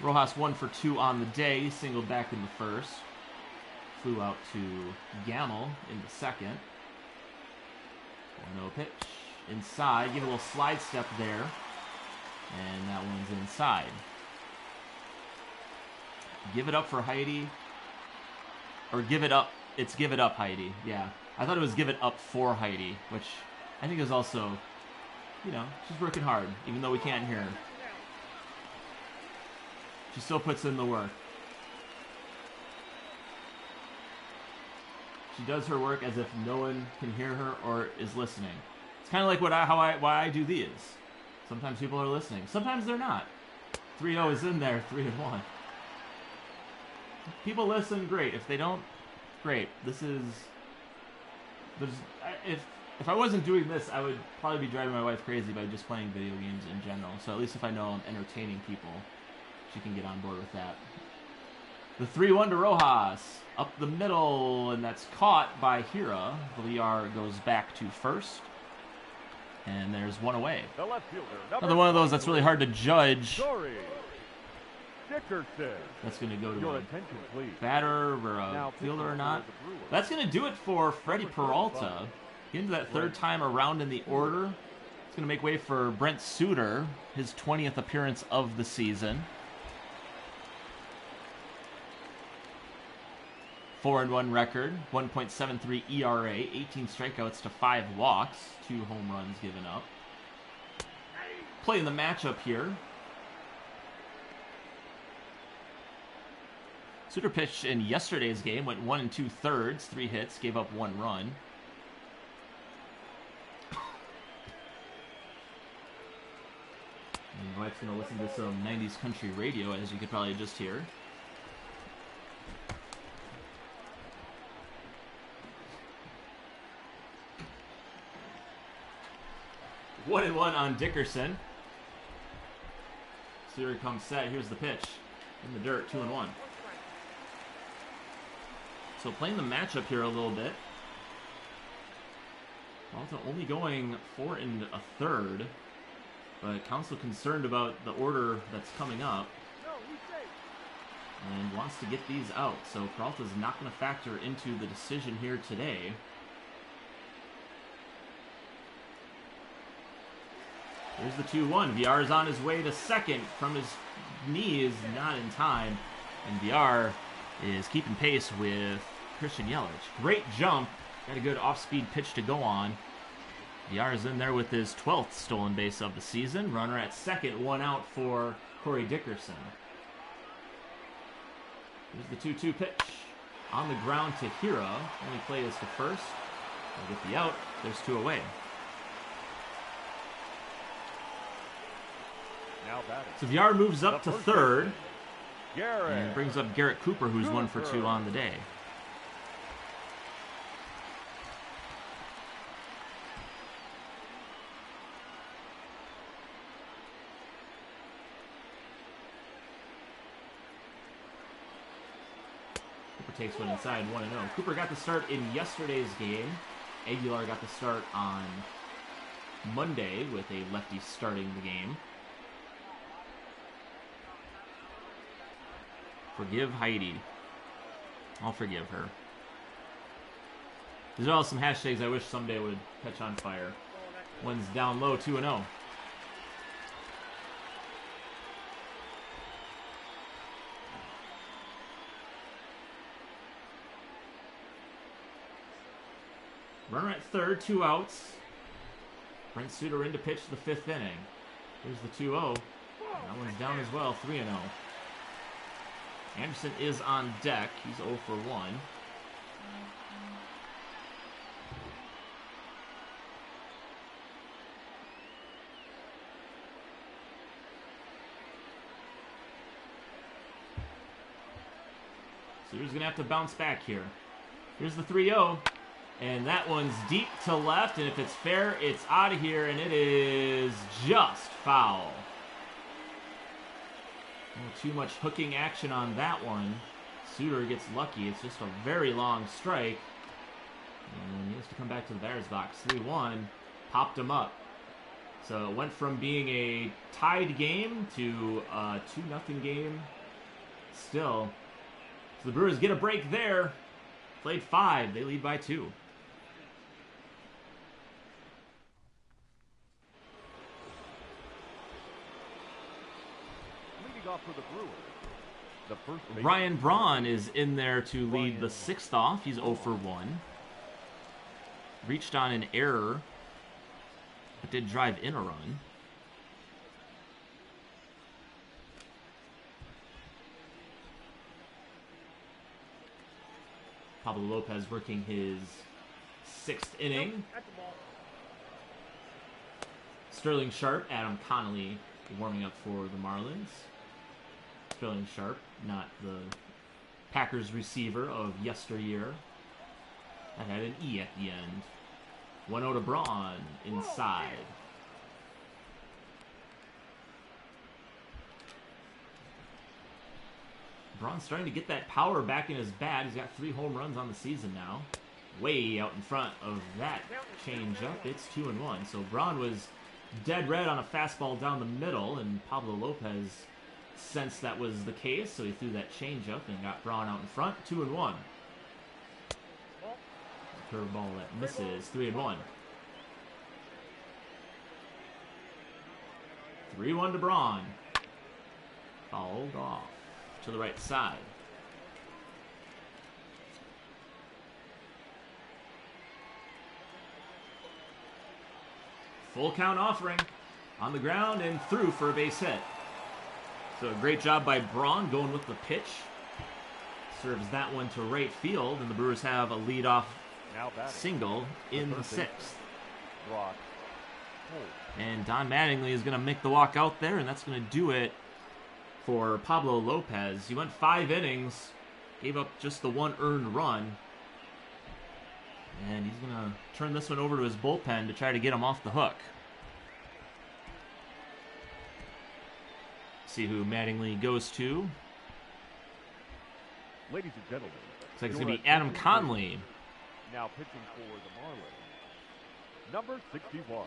Rojas 1 for 2 on the day. He singled back in the first. Flew out to Gamel in the second. 1-0 pitch. Inside. Give a little slide step there. And that one's inside. Give it up for Heidi. Or give it up. It's give it up, Heidi. Yeah. I thought it was give it up for Heidi, which I think is also, you know, she's working hard, even though we can't hear her. She still puts in the work. She does her work as if no one can hear her or is listening. It's kind of like why I do these. Sometimes people are listening. Sometimes they're not. 3-0 is in there, 3-1. People listen, great. If they don't, great. This is... If I wasn't doing this, I would probably be driving my wife crazy by just playing video games in general. So at least if I know I'm entertaining people, she can get on board with that. The 3-1 to Rojas. Up the middle, and that's caught by Hira. Villar goes back to first. And there's one away. The left fielder, Another one of those that's really hard to judge. Dickerson. That's going to go to Your a attention, please. batter or a fielder or not. That's going to do it for Freddie Peralta. Into that 3rd time around in the order. It's going to make way for Brent Suter, his 20th appearance of the season. 4-1 record, 1.73 ERA, 18 strikeouts to 5 walks, 2 home runs given up. Playing the matchup here. Suter pitched in yesterday's game, went 1 2/3, 3 hits, gave up 1 run. Zach's going to listen to some 90s country radio, as you could probably just hear. One and one on Dickerson. So here comes Sat. Here's the pitch. In the dirt, 2-1. So playing the matchup here a little bit. Peralta only going 4 1/3. But Counsell concerned about the order that's coming up. And wants to get these out. So Peralta's not going to factor into the decision here today. Here's the 2-1. VR is on his way to second from his knees, not in time. And VR is keeping pace with Christian Yelich. Great jump. Got a good off-speed pitch to go on. VR is in there with his 12th stolen base of the season. Runner at second, 1 out for Corey Dickerson. Here's the 2-2 pitch. On the ground to Hira. Only play is to first. They'll get the out. There's 2 away. So VR moves up to third and brings up Garrett Cooper, who's 1 for 2 on the day. Cooper takes one inside, 1-0. Cooper got the start in yesterday's game. Aguilar got the start on Monday with a lefty starting the game. Forgive Heidi. I'll forgive her. These are all some hashtags I wish someday would catch on fire. One's down low, 2-0. Runner at third, 2 outs. Brent Suter in to pitch the 5th inning. Here's the 2-0. That one's down as well, 3-0. Anderson is on deck. He's 0 for 1. So he's going to have to bounce back here. Here's the 3-0. And that one's deep to left. And if it's fair, it's out of here. And it is just foul. Too much hooking action on that one. Suter gets lucky. It's just a very long strike. And he has to come back to the batter's box. 3-1. Popped him up. So it went from being a tied game to a 2-0 game still. So the Brewers get a break there. Played 5. They lead by 2. For the Brewers, the first Ryan Braun is in there to lead the 6th off. He's 0 for 1. Reached on an error, but did drive in a run. Pablo Lopez working his 6th inning. Sterling Sharp, Adam Connolly warming up for the Marlins. Sterling Sharp, not the Packers receiver of yesteryear. That had an E at the end. 1-0 to Braun inside. Braun's starting to get that power back in his bat. He's got 3 home runs on the season now. Way out in front of that changeup. It's 2-1. So Braun was dead red on a fastball down the middle, and Pablo Lopez sensed that was the case, so he threw that changeup and got Braun out in front. 2-1. Curveball that misses. 3-1. 3-1 to Braun. Fouled off to the right side. Full count offering on the ground and through for a base hit. So a great job by Braun going with the pitch. Serves that one to right field, and the Brewers have a leadoff single in the 6th. And Don Mattingly is going to make the walk out there, and that's going to do it for Pablo Lopez. He went 5 innings, gave up just the 1 earned run. And he's going to turn this one over to his bullpen to try to get him off the hook. See who Mattingly goes to. Ladies and gentlemen, Looks like it's going to be Adam Conley. Now pitching for the Marlins, number 61.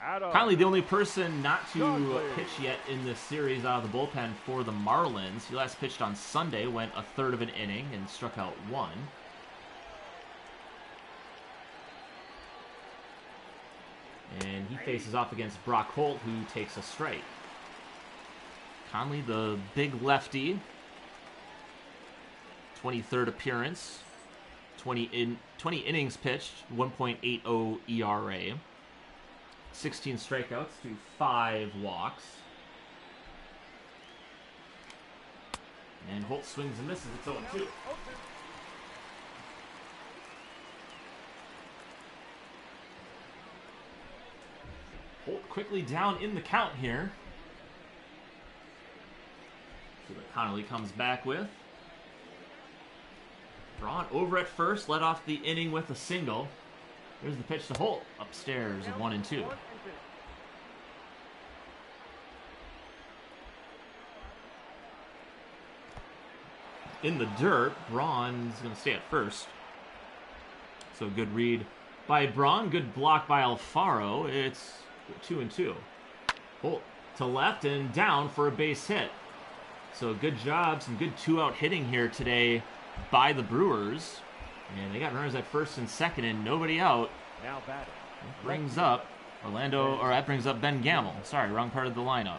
Adam Conley, the only person not to pitch yet in this series out of the bullpen for the Marlins. He last pitched on Sunday, went a third of an inning, and struck out 1. And he faces off against Brock Holt, who takes a strike. Conley, the big lefty, 23rd appearance, 20 innings pitched, 1.80 ERA, 16 strikeouts to 5 walks. And Holt swings and misses. It's 0-2. Holt quickly down in the count here. So that Connolly comes back with. Braun over at first, led off the inning with a single. There's the pitch to Holt, upstairs of 1-2. In the dirt, Braun's going to stay at first. So good read by Braun, good block by Alfaro. It's 2-2. Holt to left and down for a base hit. So good job, some good 2-out hitting here today by the Brewers. And they got runners at first and second and nobody out. Now batting. That brings up that brings up Ben Gamble. Sorry, wrong part of the lineup.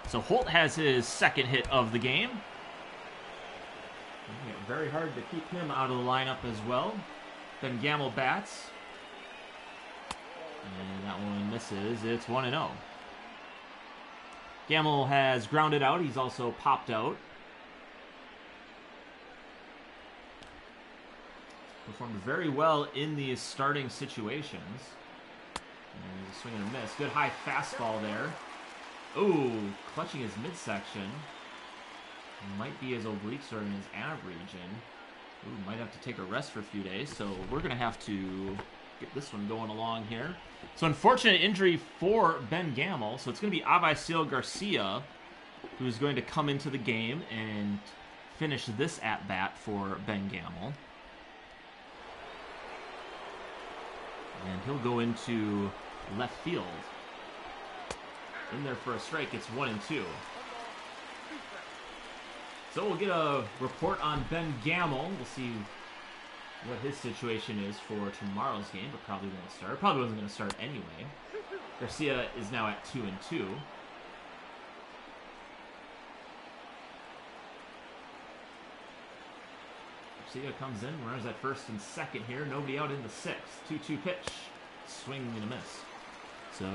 So Holt has his second hit of the game. Very hard to keep him out of the lineup as well. Ben Gamble bats. And that one misses. It's 1-0. Gamble has grounded out. He's also popped out. Performed very well in these starting situations. And he's a swing and a miss. Good high fastball there. Oh, clutching his midsection. Might be his obliques or in his ab region. Ooh, might have to take a rest for a few days. So we're going to have to get this one going along here. So unfortunate injury for Ben Gamble. So it's going to be Avisail Garcia who's going to come into the game and finish this at-bat for Ben Gamble. And he'll go into left field. In there for a strike. It's 1-2. So we'll get a report on Ben Gamble. We'll see what his situation is for tomorrow's game, but probably won't start. Probably wasn't going to start anyway. Garcia is now at 2-2. Garcia comes in, runners at first and second here. Nobody out in the sixth. 2-2 pitch. Swing and a miss. So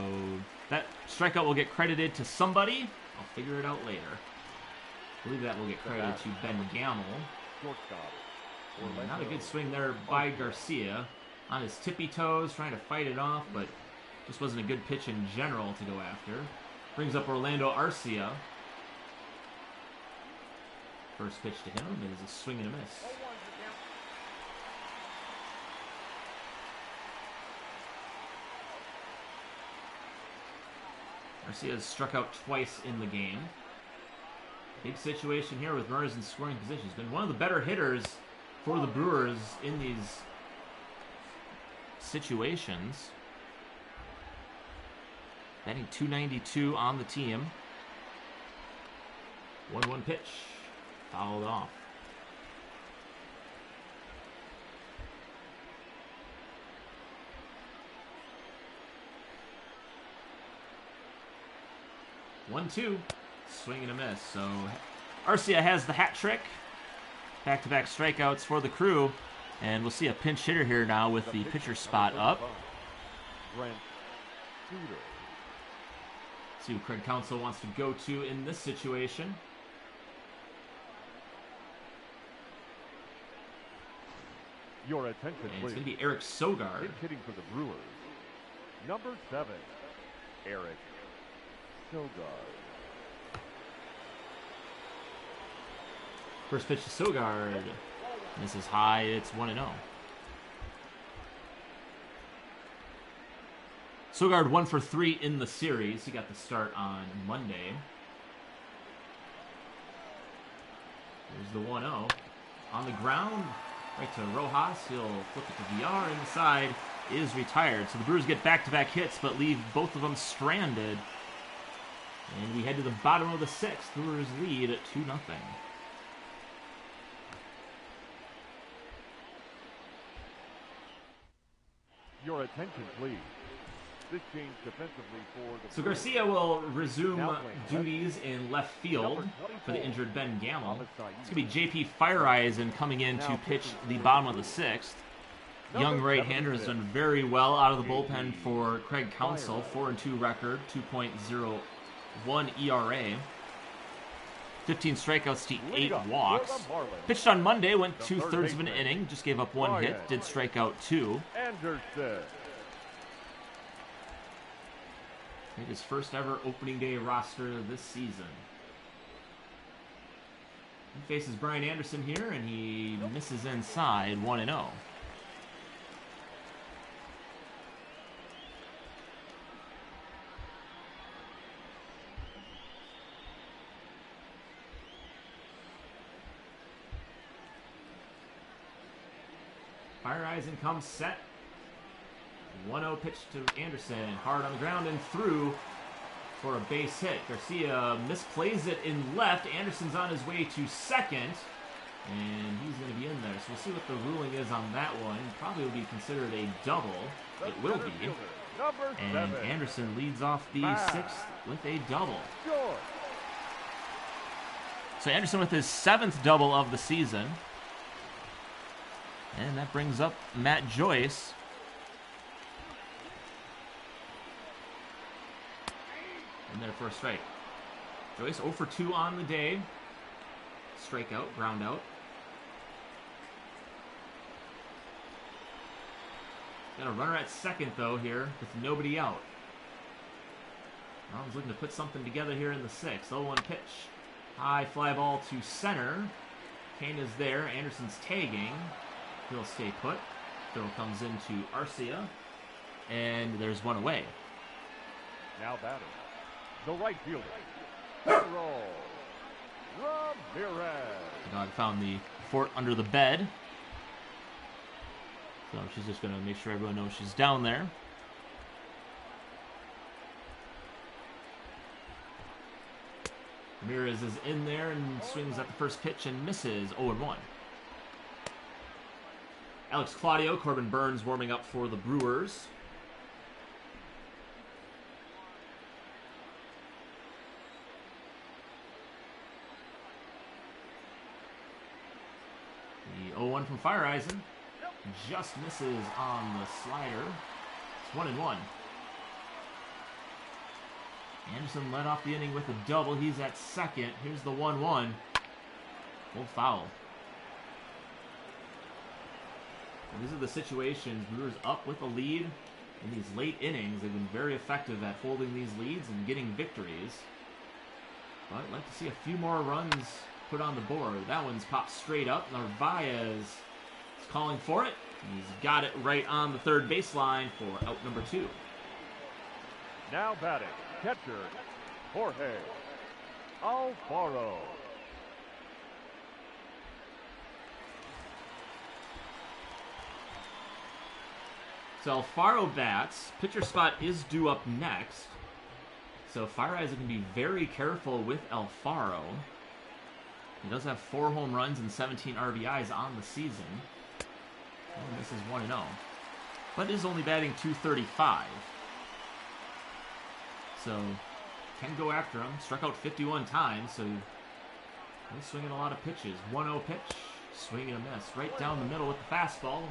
that strikeout will get credited to somebody. I'll figure it out later. I believe that will get credited to Ben Gamble. Not a good swing there by Garcia. On his tippy toes, trying to fight it off, but just wasn't a good pitch in general to go after. Brings up Orlando Arcia. First pitch to him is a swing and a miss. Garcia has struck out twice in the game. Big situation here with runners in scoring positions. Been one of the better hitters for the Brewers in these situations. Batting .292 on the team. 1-1 pitch. Fouled off. One-two. Swing and a miss. So Arcia has the hat trick. Back-to-back strikeouts for the Crew. And we'll see a pinch hitter here now with the pitcher spot up. See who Craig Counsell wants to go to in this situation. Your attention, And it's please. going to be Eric Sogard. Pinch hitting for the Brewers. Number 7, Eric Sogard. First pitch to Sogard. Misses high. It's 1-0. Sogard 1 for 3 in the series. He got the start on Monday. There's the 1-0. On the ground, right to Rojas. He'll flip it to VR. Inside is retired. So the Brewers get back-to-back hits, but leave both of them stranded. And we head to the bottom of the 6th. Brewers lead at 2-0. Your attention, please. This change defensively for the So Brewers. Garcia will resume Now playing duties in left field Number for the 24, injured Ben Gamel. It's It's going to be JP Fireeisen coming in to pitch the bottom of the 6th. Young right-hander has done very well out of the bullpen for Craig Counsell. 4-2 record, 2.01 ERA. 15 strikeouts to 8 walks. Pitched on Monday, went 2/3 of an inning, just gave up 1 hit, did strike out 2. Anderson. Made his first ever opening day roster this season. He faces Brian Anderson here, and he misses inside, 1-0. Fireeisen comes set. 1-0 pitch to Anderson. Hard on the ground and through for a base hit. Garcia misplays it in left. Anderson's on his way to second. And he's going to be in there. So we'll see what the ruling is on that one. Probably will be considered a double. It will be. And Anderson leads off the 6th with a double. So Anderson with his 7th double of the season. And that brings up Matt Joyce. In there for a strike. Joyce 0 for 2 on the day. Strikeout, ground out. Got a runner at second, though, here with nobody out. Marlins looking to put something together here in the 6th. 0-1 pitch. High fly ball to center. Kane is there. Anderson's tagging. He'll stay put. Throw comes into Arcia. And there's one away. Now batting. The right fielder. Ramirez. The dog found the fort under the bed. So she's just going to make sure everyone knows she's down there. Ramirez is in there and swings at the first pitch and misses 0-1. Alex Claudio, Corbin Burns warming up for the Brewers. The 0-1 from Fireeisen just misses on the slider. It's 1-1. Anderson led off the inning with a double. He's at second. Here's the 1-1. Full foul. Well, these are the situations. Brewers up with a lead in these late innings. They've been very effective at holding these leads and getting victories. But I'd like to see a few more runs put on the board. That one's popped straight up. Narvaez is calling for it. He's got it right on the third baseline for out number 2. Now batting. Catcher, Jorge Alfaro. So Alfaro bats. Pitcher spot is due up next. So Fireeisen can be very careful with Alfaro. He does have 4 home runs and 17 RBIs on the season. And this is 1-0. But is only batting .235. So, can go after him. Struck out 51 times, so he's swinging a lot of pitches. 1-0 pitch, swing and a miss. Right down the middle with the fastball,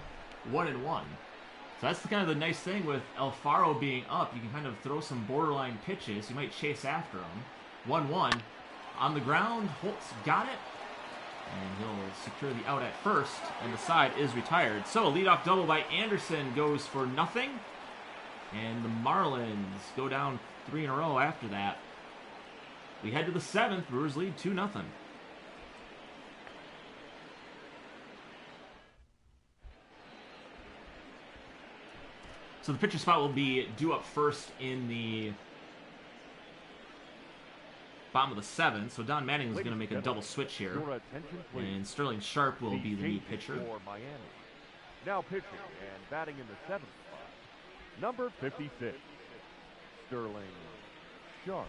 1-1. So that's the kind of the nice thing with Alfaro being up. You can kind of throw some borderline pitches. You might chase after him. 1-1. On the ground, Holtz got it. And he'll secure the out at first, and the side is retired. So a leadoff double by Anderson goes for nothing. And the Marlins go down 3 in a row after that. We head to the 7th. Brewers lead 2-0. So the pitcher spot will be due up first in the bottom of the 7th. So Don Manning is going to make a double switch here. And Sterling Sharp will be the lead pitcher. For Miami. Now pitching and batting in the 7th spot, number 56, Sterling Sharp.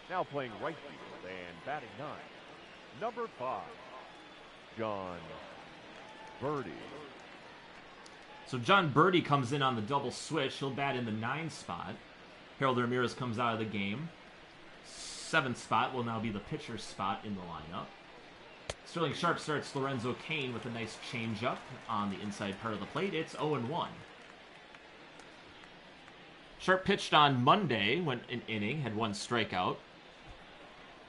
Now playing right field and batting 9, number 5, John Birdie. So John Birdie comes in on the double switch. He'll bat in the 9 spot. Harold Ramirez comes out of the game. 7th spot will now be the pitcher's spot in the lineup. Sterling Sharp starts Lorenzo Cain with a nice changeup on the inside part of the plate. It's 0-1. Sharp pitched on Monday, went an inning, had 1 strikeout.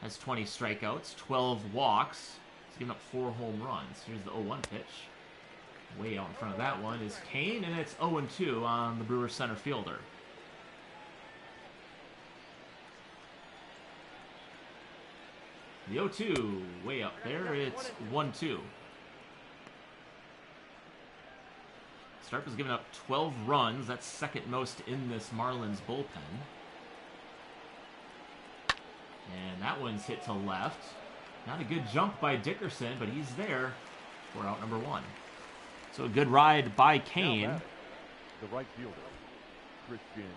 Has 20 strikeouts, 12 walks. He's given up 4 home runs. Here's the 0-1 pitch. Way out in front of that one is Cain, and it's 0-2 on the Brewers center fielder. The 0-2, way up there, it's 1-2. Sharp has given up 12 runs. That's second most in this Marlins bullpen. And that one's hit to left. Not a good jump by Dickerson, but he's there for out number 1. So a good ride by Cain. The right fielder, Christian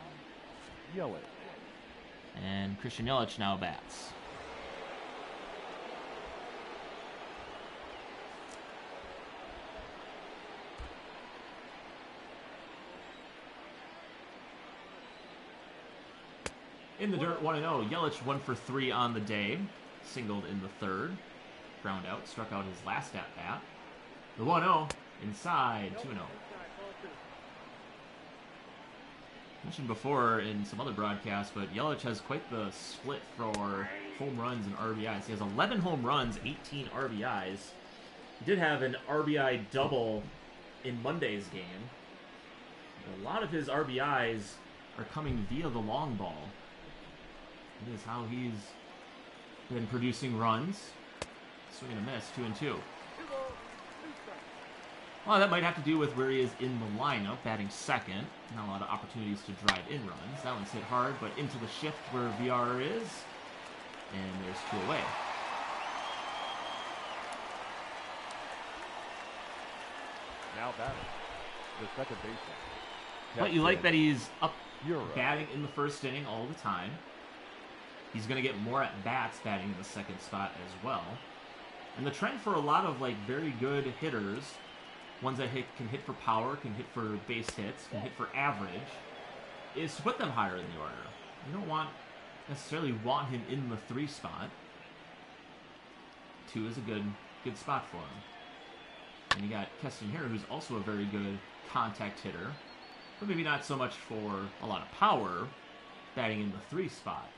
Yelich. And Christian Yelich now bats. In the dirt, 1-0. Yelich 1 for 3 on the day. Singled in the 3rd. Ground out. Struck out his last at-bat. The 1-0. Inside. 2-0. Mentioned before in some other broadcasts, but Yelich has quite the split for home runs and RBIs. He has 11 home runs, 18 RBIs. He did have an RBI double in Monday's game. A lot of his RBIs are coming via the long ball. It is how he's been producing runs. Swing and a miss, 2-2. Well, that might have to do with where he is in the lineup, batting second. Not a lot of opportunities to drive in runs. That one's hit hard, but into the shift where VR is. And there's 2 away. Now batting, the second baseman. But you like that he's up batting in the first inning all the time. He's going to get more at-bats batting in the second spot as well. And the trend for a lot of very good hitters, ones that can hit for power, can hit for base hits, can hit for average, is to put them higher in the order. You don't necessarily want him in the 3 spot. 2 is a good spot for him. And you got Keston here, who's also a very good contact hitter, but maybe not so much for a lot of power, batting in the 3 spot.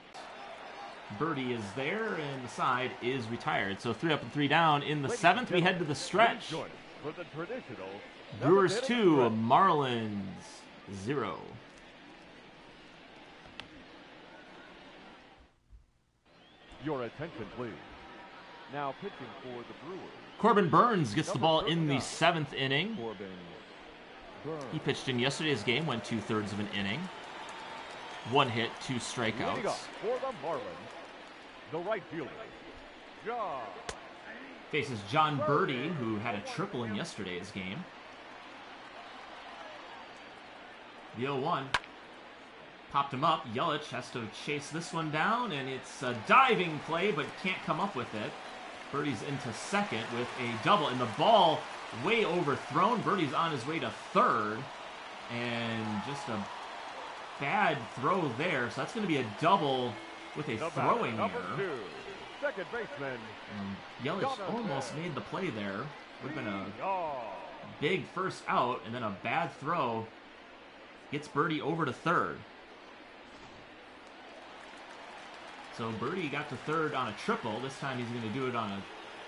Birdie is there, and the side is retired. So 3 up and 3 down. In the 7th, we head to the stretch. Brewers 2, Marlins 0. Your attention, please. Now pitching for the Brewers, Corbin Burns gets the ball in the 7th inning. He pitched in yesterday's game, went 2/3 of an inning. 1 hit, 2 strikeouts. For the Marlins, the right fielder, John. Faces John Birdie, who had a triple in yesterday's game. The 0-1. Popped him up. Yelich has to chase this one down, and it's a diving play, but can't come up with it. Birdie's into second with a double, and the ball way overthrown. Birdie's on his way to 3rd, and just a bad throw there. So that's going to be a double with a throwing error. Second baseman. Yelich almost made the play there. Would have been a big first out, and then a bad throw gets Birdie over to 3rd. So Birdie got to 3rd on a triple. This time he's going to do it on a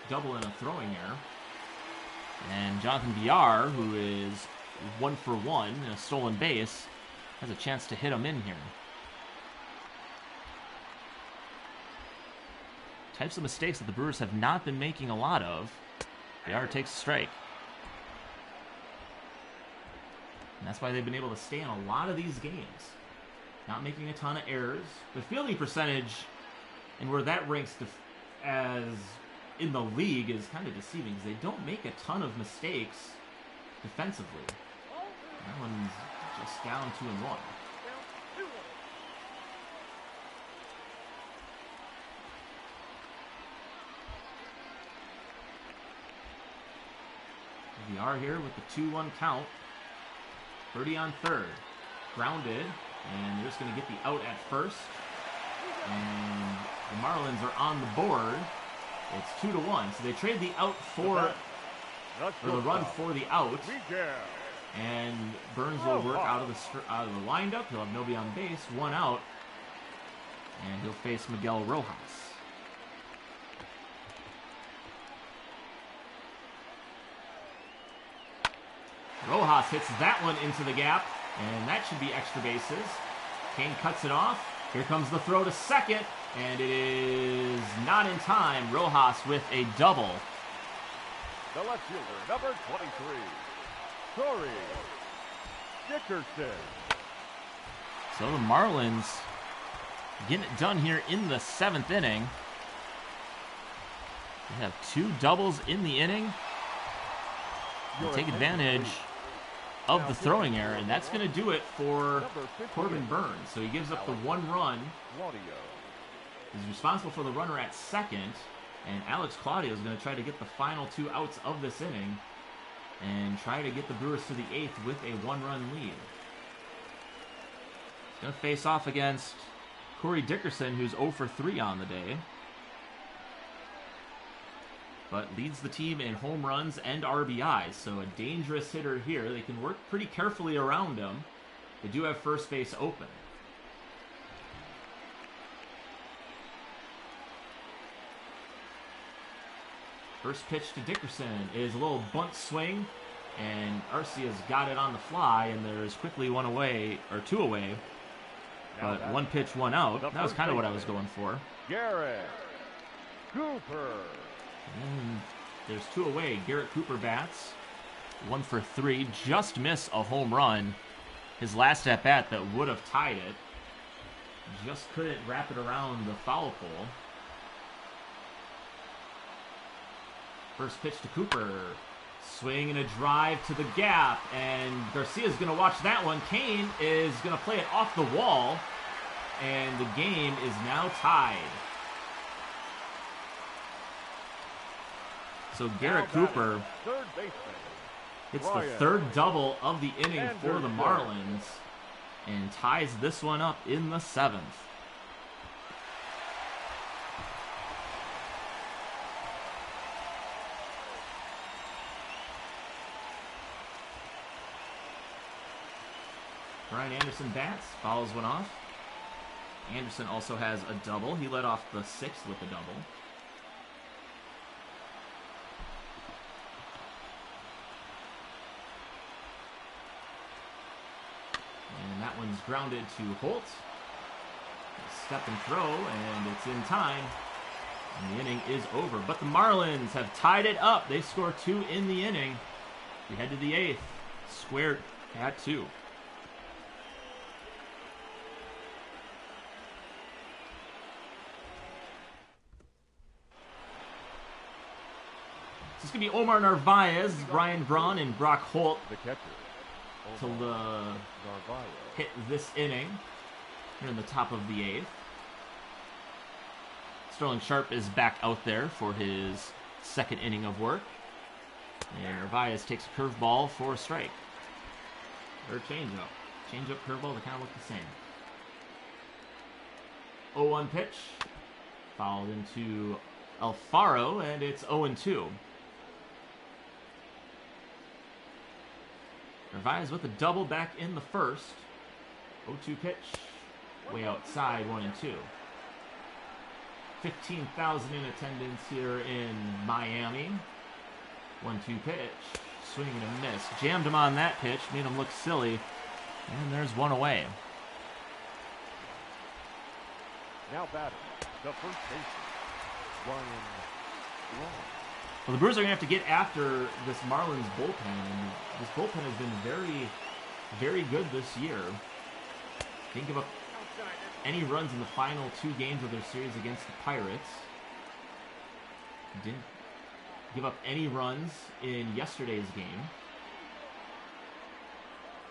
double and a throwing error. And Jonathan Villar, who is 1 for 1 in a stolen base, has a chance to hit him in here. Types of mistakes that the Brewers have not been making a lot of. Villar takes a strike. And that's why they've been able to stay in a lot of these games. Not making a ton of errors. The fielding percentage and where that ranks as in the league is kind of deceiving because they don't make a ton of mistakes defensively. That one's just down 2-1. We are here with the 2-1 count. Birdie on third. Grounded. And they're just going to get the out at first. And the Marlins are on the board. It's 2-1. So they trade the out for, or the run for the out. And Burns will work out of the windup. He'll have nobody on base. 1 out. And he'll face Miguel Rojas. Rojas hits that one into the gap, and that should be extra bases. Kane cuts it off. Here comes the throw to second, and it is not in time. Rojas with a double. The left fielder, number 23, Corey Dickerson. So the Marlins getting it done here in the 7th inning. They have 2 doubles in the inning. They'll take advantage of the throwing error, and that's going to do it for Corbin Burns. So he gives up the 1 run. He's responsible for the runner at second, and Alex Claudio is going to try to get the final 2 outs of this inning and try to get the Brewers to the 8th with a 1-run lead. He's going to face off against Corey Dickerson, who's 0 for 3 on the day, but leads the team in home runs and RBIs, so a dangerous hitter here. They can work pretty carefully around him. They do have first base open. First pitch to Dickerson is a little bunt swing, and Arcia's got it on the fly, and there's quickly 1 away, or 2 away, but 1 pitch, 1 out. That was kind of what I was going for. Garrett Cooper. And there's 2 away. Garrett Cooper bats. 1 for 3. Just miss a home run. His last at-bat that would have tied it. Just couldn't wrap it around the foul pole. First pitch to Cooper. Swing and a drive to the gap. And Garcia's going to watch that one. Kane is going to play it off the wall. And the game is now tied. So Garrett Cooper hits the 3rd double of the inning for the Marlins and ties this one up in the 7th. Brian Anderson bats, fouls one off. Anderson also has a double. He led off the 6th with a double. And that one's grounded to Holt. Step and throw, and it's in time. And the inning is over. But the Marlins have tied it up. They score 2 in the inning. We head to the 8th. Squared at 2. This is going to be Omar Narvaez, Brian Braun, and Brock Holt. The catcher. To hit this inning here in the top of the 8th. Sterling Sharp is back out there for his 2nd inning of work. And Narvaez takes a curveball for a strike. Or changeup. Changeup, curveball, they kind of look the same. 0-1 pitch. Fouled into Alfaro, and it's 0-2. Narvaez with a double back in the 1st. 0-2 pitch. Way outside, 1-2. 15,000 in attendance here in Miami. 1-2 pitch. Swing and a miss. Jammed him on that pitch. Made him look silly. And there's one away. Now batting, the first baseman, Ryan Long. Well, the Brewers are going to have to get after this Marlins bullpen. And this bullpen has been very, very good this year. Didn't give up any runs in the final 2 games of their series against the Pirates. Didn't give up any runs in yesterday's game.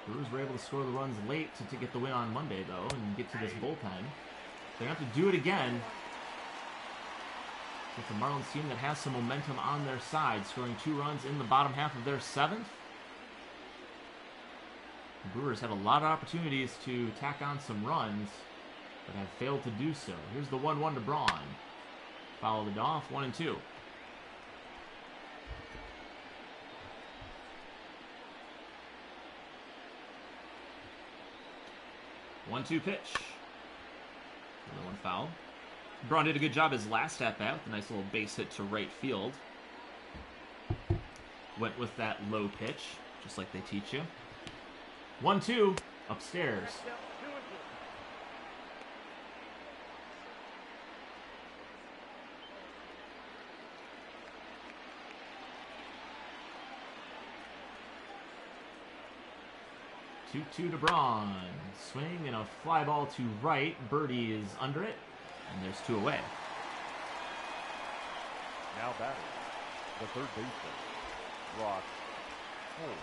Brewers were able to score the runs late to get the win on Monday, though, and get to this bullpen. They're going to have to do it again. It's a Marlins team that has some momentum on their side, scoring 2 runs in the bottom half of their 7th. The Brewers had a lot of opportunities to tack on some runs, but have failed to do so. Here's the 1-1 to Braun. Fouled it off, 1-2. One-two pitch. Another one foul. Braun did a good job his last at-bat with a nice little base hit to right field. Went with that low pitch, just like they teach you. 1-2, upstairs. 2-2 to Braun. Swing and a fly ball to right. Birdie is under it, and there's 2 away. Now batting, the third baseman, Brock Holt.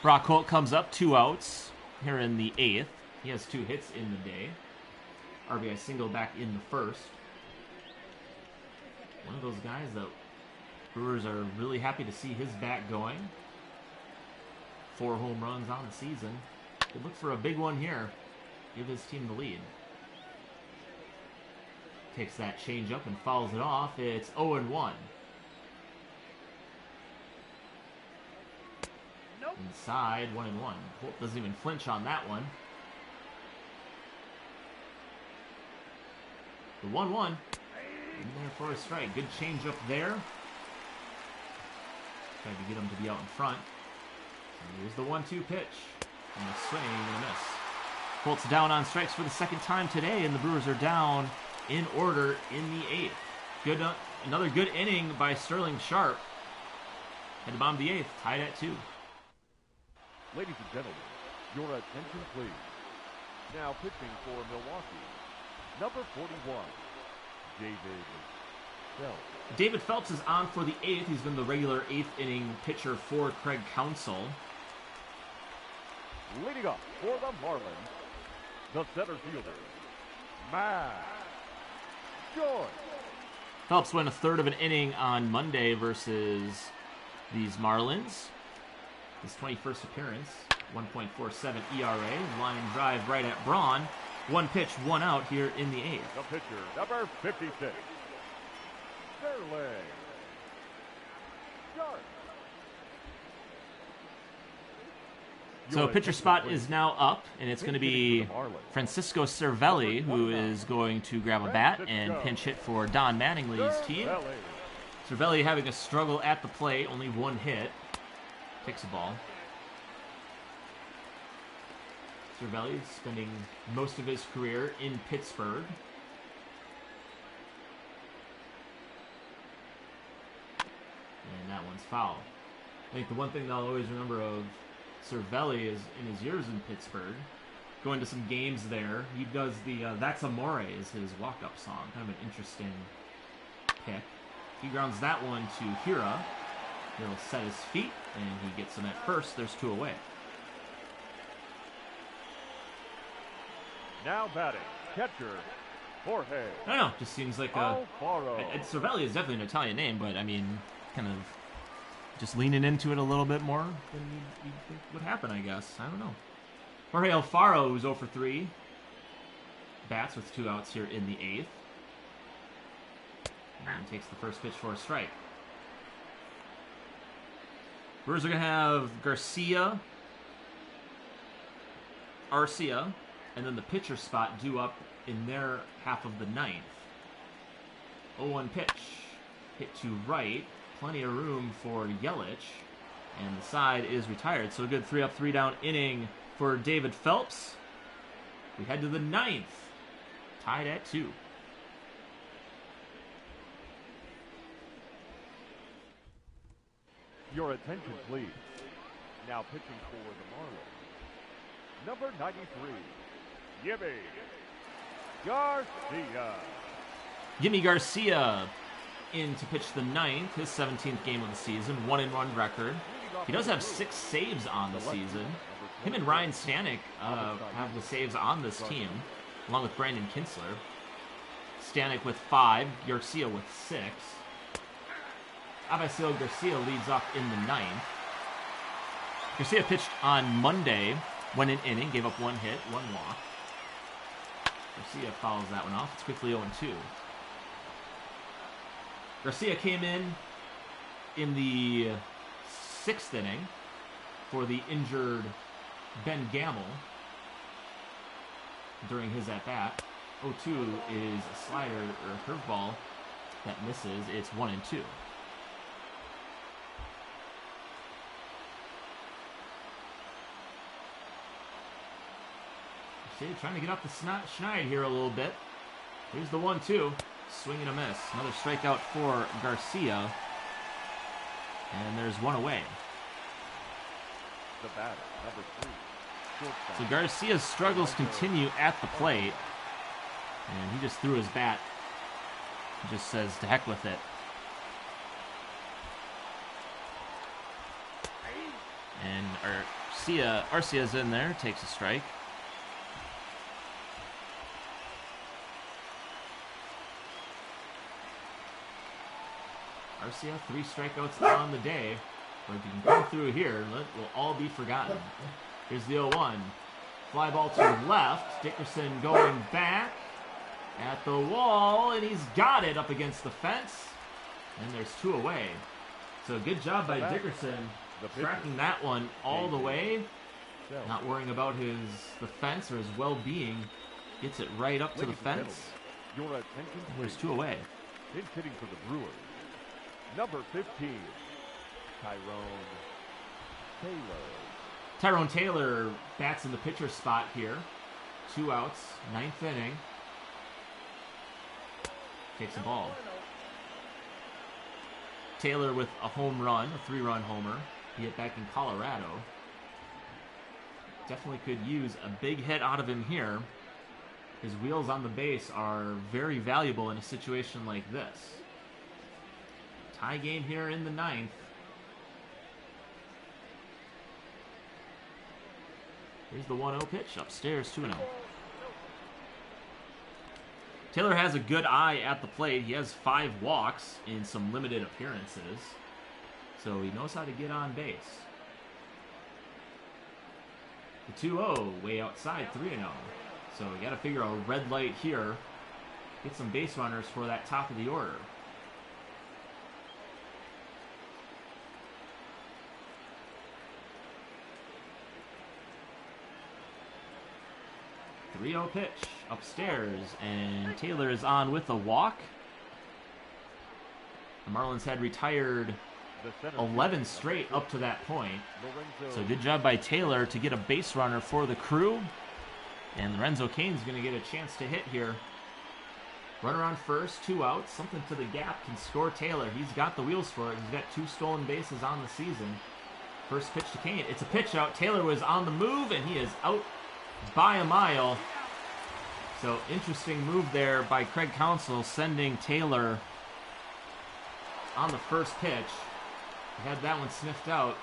Brock Holt comes up, 2 outs here in the 8th. He has 2 hits in the day. RBI single back in the 1st. One of those guys that Brewers are really happy to see his bat going. 4 home runs on the season. Could look for a big one here. Give his team the lead. Takes that change up and fouls it off. It's 0-1. Nope. Inside, 1-1. Holt doesn't even flinch on that one. The 1-1. In there for a strike. Good change up there. Tried to get him to be out in front. And here's the 1-2 pitch. And a swing and a miss. Holt's down on strikes for the 2nd time today, and the Brewers are down in order in the 8th. Good, another good inning by Sterling Sharp. Had to bomb the 8th, tied at 2. Ladies and gentlemen, your attention please. Now pitching for Milwaukee, number 41, David Phelps. David Phelps is on for the 8th. He's been the regular 8th inning pitcher for Craig Counsell. Leading up for the Marlins, the center fielder, Matt Joy. Phelps went a third of an inning on Monday versus these Marlins. His 21st appearance, 1.47 ERA, line drive right at Braun. 1 pitch, 1 out here in the 8th. The pitcher, number 56, Sterling Sharp. So pitcher spot is now up, and it's going to be Francisco Cervelli, who is going to grab a bat and pinch hit for Don Mattingly's team. Cervelli having a struggle at the plate, only 1 hit. Takes a ball. Cervelli spending most of his career in Pittsburgh. And that one's foul. I think the one thing that I'll always remember of Cervelli is in his years in Pittsburgh, going to some games there. He does the That's Amore is his walk-up song. Kind of an interesting pick. He grounds that one to Hira. He'll set his feet, and he gets him at first. There's 2 away. Now batting, catcher, Jorge. I don't know. Just seems like Cervelli is definitely an Italian name, but I mean, kind of just leaning into it a little bit more than you'd think would happen, I guess. I don't know. Jorge Alfaro, who's 0 for 3. Bats with 2 outs here in the 8th. And takes the first pitch for a strike. Brewers are going to have Garcia, Arcia, and then the pitcher spot due up in their half of the 9th. 0-1 pitch. Hit to right. Plenty of room for Yelich. And the side is retired. So a good 3-up, 3-down inning for David Phelps. We head to the 9th. Tied at 2. Your attention, please. Now pitching for the Marlins. Number 93, Yimmy Garcia. Yimmy Garcia in to pitch the 9th, his 17th game of the season, 1-run record. He does have 6 saves on the season. Him and Ryan Stanek have the saves on this team, along with Brandon Kinsler. Stanek with 5, Garcia with 6. Avisail Garcia leads off in the 9th. Garcia pitched on Monday, went an inning, gave up 1 hit, 1 walk. Garcia fouls that one off. It's quickly 0-2. Garcia came in the 6th inning for the injured Ben Gamel during his at-bat. 0-2 is a slider or a curveball that misses. It's 1-2. Trying to get up the schneid here a little bit. Here's the 1-2. Swing and a miss. Another strikeout for Garcia. And there's 1 away. The batter, number 3. So Garcia's struggles continue at the plate. And he just threw his bat. He just says, to heck with it. And Arcia's in there, takes a strike. Arcia, 3 strikeouts on the day. But if you can come through here, it will all be forgotten. Here's the 0-1. Fly ball to left. Dickerson going back at the wall, and he's got it up against the fence. And there's 2 away. So good job by Dickerson tracking that one all the way. Not worrying about the fence or his well-being. Gets it right up to the fence. There's 2 away. Pinch hitting for the Brewers. Number 15, Tyrone Taylor bats in the pitcher spot here. 2 outs, 9th inning. Takes the ball. Taylor with a home run, a 3-run homer. He hit back in Colorado. Definitely could use a big hit out of him here. His wheels on the base are very valuable in a situation like this. Tie game here in the 9th. Here's the 1-0 pitch. Upstairs, 2-0. Taylor has a good eye at the plate. He has 5 walks in some limited appearances. So he knows how to get on base. The 2-0 way outside, 3-0. So we got to figure a red light here. Get some base runners for that top of the order. 3-0 pitch upstairs, and Taylor is on with a walk. The Marlins had retired 11 straight up to that point. So good job by Taylor to get a base runner for the Crew. And Lorenzo Cain's going to get a chance to hit here. Runner on first, 2 outs. Something to the gap can score Taylor. He's got the wheels for it. He's got 2 stolen bases on the season. First pitch to Cain. It's a pitch out. Taylor was on the move, and he is out by a mile. So interesting move there by Craig Counsell, sending Taylor on the first pitch. He had that one sniffed out.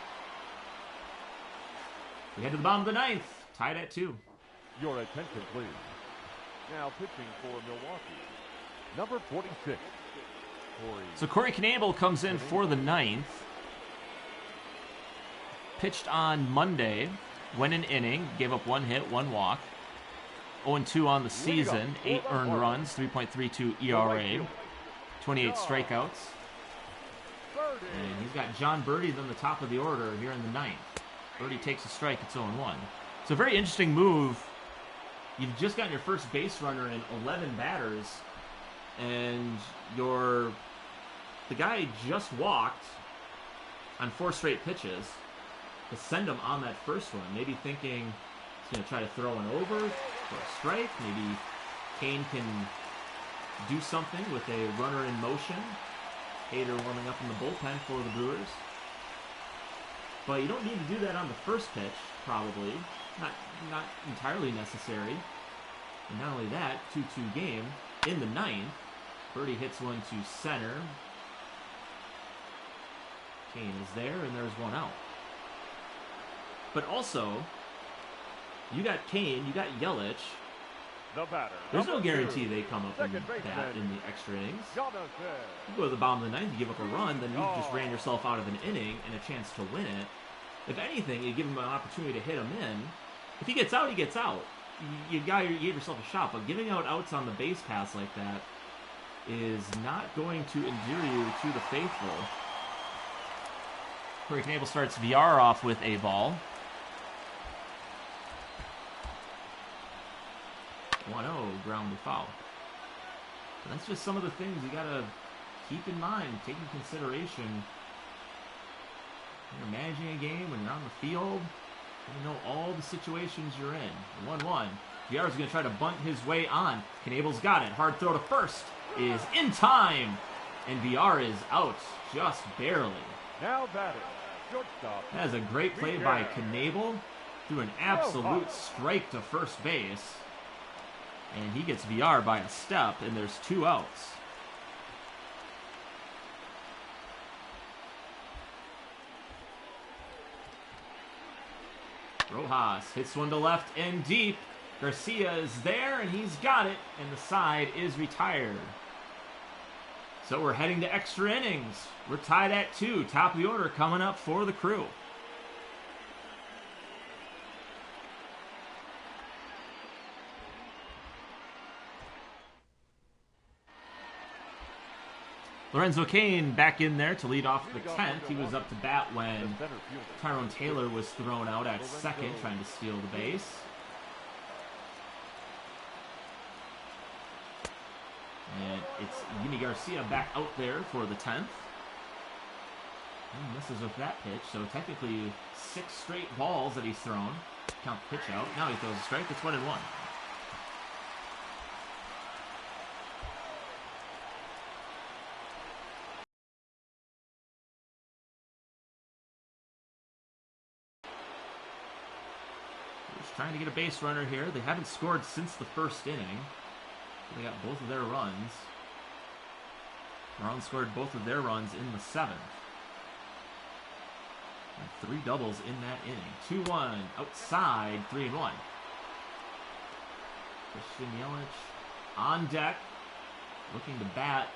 We head to the bottom of the 9th, tied at 2. Your attention, please. Now pitching for Milwaukee, number 46, Corey. So Corey Knebel comes in for the 9th. Pitched on Monday, went an inning, gave up 1 hit, 1 walk. 0-2 on the season, 8 earned runs, 3.32 ERA, 28 strikeouts. And he's got John Birdie then the top of the order here in the 9th. Birdie takes a strike, it's 0-1. So a very interesting move. You've just gotten your first base runner in 11 batters, and the guy just walked on 4 straight pitches to send him on that first one, maybe thinking he's going to try to throw one over for a strike. Maybe Kane can do something with a runner in motion. Hader warming up in the bullpen for the Brewers. But you don't need to do that on the first pitch, probably. Not entirely necessary. And not only that, 2-2 game. In the 9th, Birdie hits one to center. Kane is there, and there's one out. But also, you got Kane, you got Yelich. The batter. There's no guarantee they come up and bat in the extra innings. You go to the bottom of the 9th, you give up a run, then you just ran yourself out of an inning and a chance to win it. If anything, you give him an opportunity to hit him in. If he gets out, he gets out. You gave yourself a shot, but giving out outs on the base pass like that is not going to endear you to the faithful. Corey Knebel starts VR off with a ball. 1-0, ground to foul. But that's just some of the things you got to keep in mind, take into consideration. When you're managing a game, when you're on the field, you know all the situations you're in. 1-1. VR is going to try to bunt his way on. Knebel's got it. Hard throw to first is in time. And VR is out just barely. Now batting, shortstop. That is a great play by Knebel. Threw an absolute strike to first base. And he gets VR by a step, and there's 2 outs. Rojas hits one to left and deep. Garcia is there, and he's got it, and the side is retired. So we're heading to extra innings. We're tied at 2. Top of the order coming up for the Crew. Lorenzo Cain back in there to lead off the 10th. He was up to bat when Tyrone Taylor was thrown out at second, trying to steal the base. And it's Yimi Garcia back out there for the 10th. He misses with that pitch, so technically 6 straight balls that he's thrown. Count the pitch out. Now he throws a strike. It's 1-1. Trying to get a base runner here. They haven't scored since the first inning. They got both of their runs. Marlins scored both of their runs in the 7th. And 3 doubles in that inning. 2-1 outside, 3-1. Christian Yelich on deck, looking to bat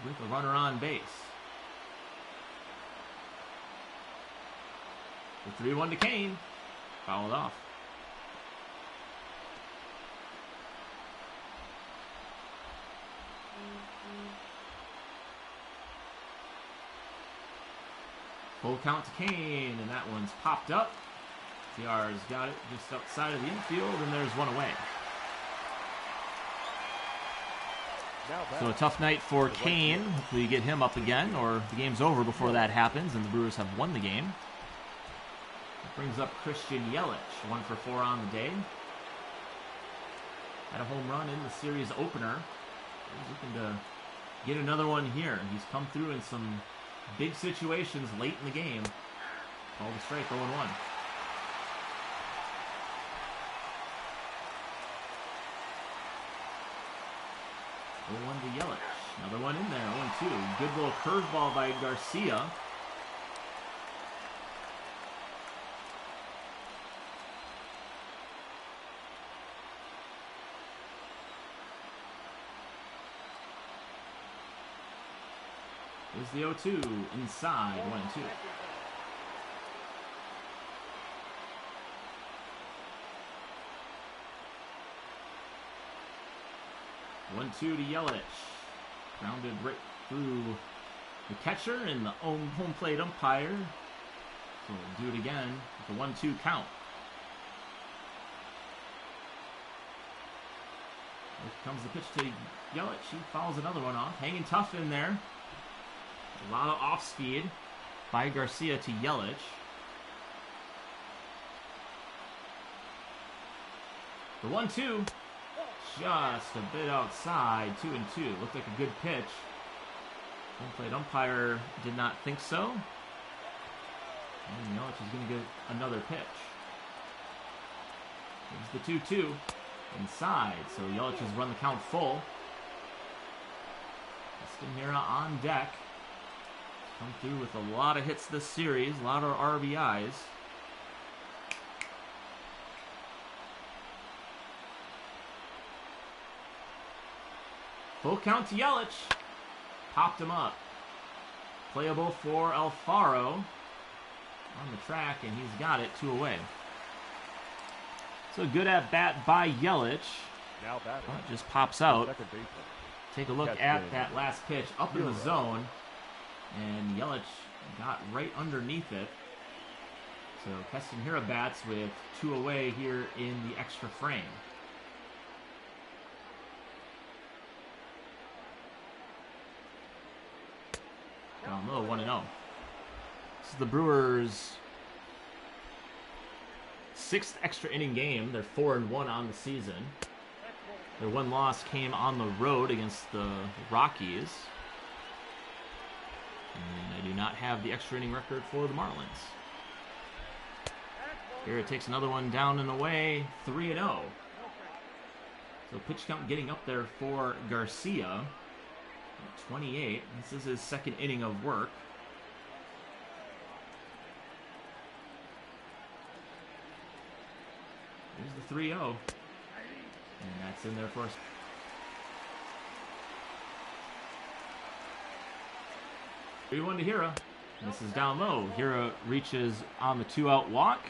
with a runner on base. The 3-1 to Kane. Fouled off. Full count to Kane, and that one's popped up. TR's got it just outside of the infield, and there's one away. So a tough night for Kane. Hopefully you get him up again, or the game's over before that happens, and the Brewers have won the game. That brings up Christian Yelich, 1 for 4 on the day. Had a home run in the series opener. He's looking to get another one here. He's come through in some big situations late in the game. Called a strike, 0-1. 0-1 to Yelich. Another one in there, 0-2. Good little curveball by Garcia. Is the 0-2 inside, 1-2. One-two to Yelich. Grounded right through the catcher and the home plate umpire. So we'll do it again with a 1-2 count. Here comes the pitch to Yelich. He fouls another one off. Hanging tough in there. A lot of off speed by Garcia to Yelich. The 1-2. Just a bit outside. 2-2. Looked like a good pitch. Home plate umpire did not think so. And Yelich is going to get another pitch. Here's the 2-2. Inside. So Yelich has run the count full. Castanera on deck. Come through with a lot of hits this series. A lot of RBIs. Full count to Yelich. Popped him up. Playable for Alfaro on the track, and he's got it 2 away. So good at bat by Yelich. Now batting. Well, it just pops out. Second baseman. Take a look at that last pitch up in the zone, and Yelich got right underneath it. So Castanera bats with 2 away here in the extra frame. Down low, 1-0. This is the Brewers' 6th extra inning game. They're 4-1 on the season. Their one loss came on the road against the Rockies. And they do not have the extra inning record for the Marlins. Here it takes another one down and away, 3-0. So pitch count getting up there for Garcia. 28. This is his 2nd inning of work. Here's the 3-0. And that's in there for us. Three-1 to Hira. This is down low. Hira reaches on the 2-out walk.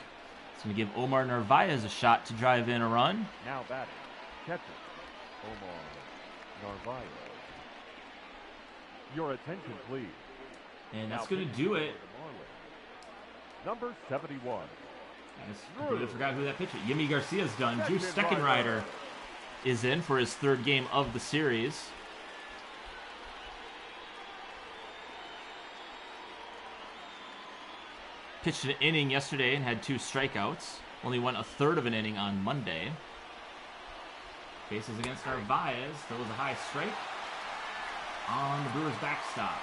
It's going to give Omar Narvaez a shot to drive in a run. Now batting. Catcher. Omar Narvaez. Your attention, please. And that's going to do it. Number 71. I completely forgot who that pitcher. Yimi Garcia's done. Drew Steckenrider is in for his 3rd game of the series. Pitched an inning yesterday and had 2 strikeouts. Only went a 1/3 of an inning on Monday. Bases against Narvaez. Throws a high strike on the Brewers' backstop.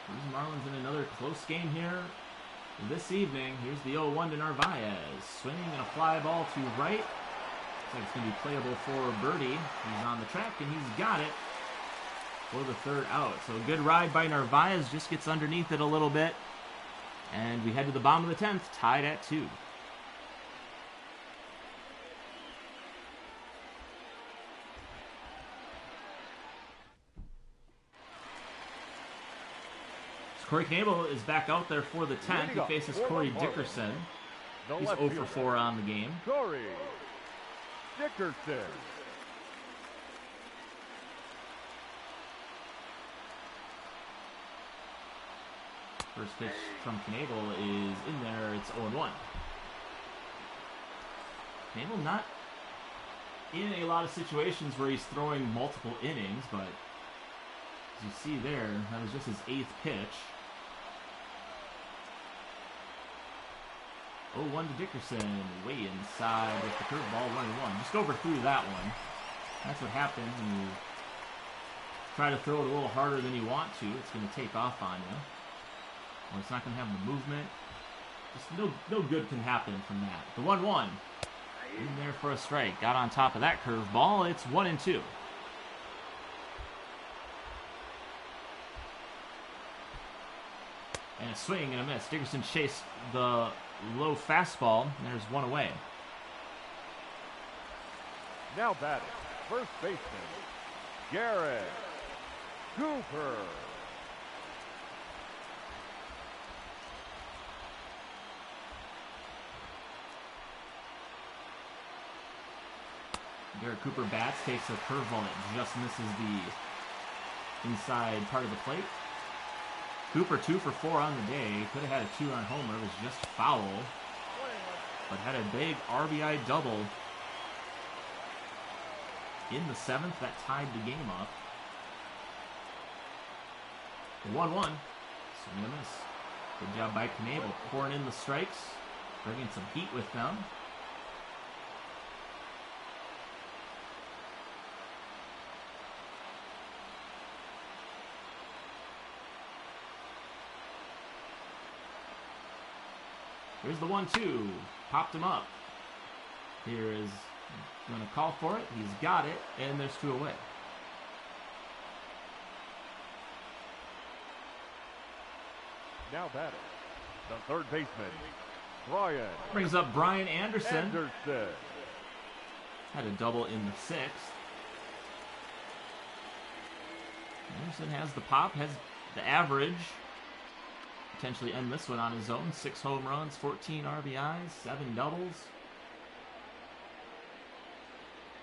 These Marlins in another close game here this evening. Here's the 0-1 to Narvaez. Swinging and a fly ball to right. Looks like it's going to be playable for Birdie. He's on the track, and he's got it for the 3rd out. So a good ride by Narvaez. Just gets underneath it a little bit. And we head to the bottom of the 10th, tied at 2. Corey Knebel is back out there for the 10th. He faces Corey Dickerson. He's 0 for 4 on the game. Corey Dickerson. First pitch from Knebel is in there. It's 0-1. Knebel not in a lot of situations where he's throwing multiple innings, but as you see there, that was just his 8th pitch. 0-1 to Dickerson, way inside with the curveball, 1-1. Just overthrew that one. That's what happens when you try to throw it a little harder than you want to. It's going to take off on you. Or it's not going to have the movement. Just no good can happen from that. The 1-1. In there for a strike. Got on top of that curveball. It's 1-2. And a swing and a miss. Dickerson chased the low fastball. And there's 1 away. Now batting, first baseman, Garrett Cooper. Garrett Cooper bats, takes a curveball that just misses the inside part of the plate. Cooper 2 for 4 on the day. Could have had a 2-run homer. It was just foul. But had a big RBI double in the 7th. That tied the game up. 1-1. Swing and a miss. Good job by Knebel. Pouring in the strikes. Bringing some heat with them. Here's the 1-2. Popped him up. Here is going to call for it. He's got it. And there's 2 away. Now batting, the third baseman, Brian. Brings up Brian Anderson. Anderson. Had a double in the 6th. Anderson has the pop, has the average. Potentially end this one on his own. 6 home runs, 14 RBIs, 7 doubles.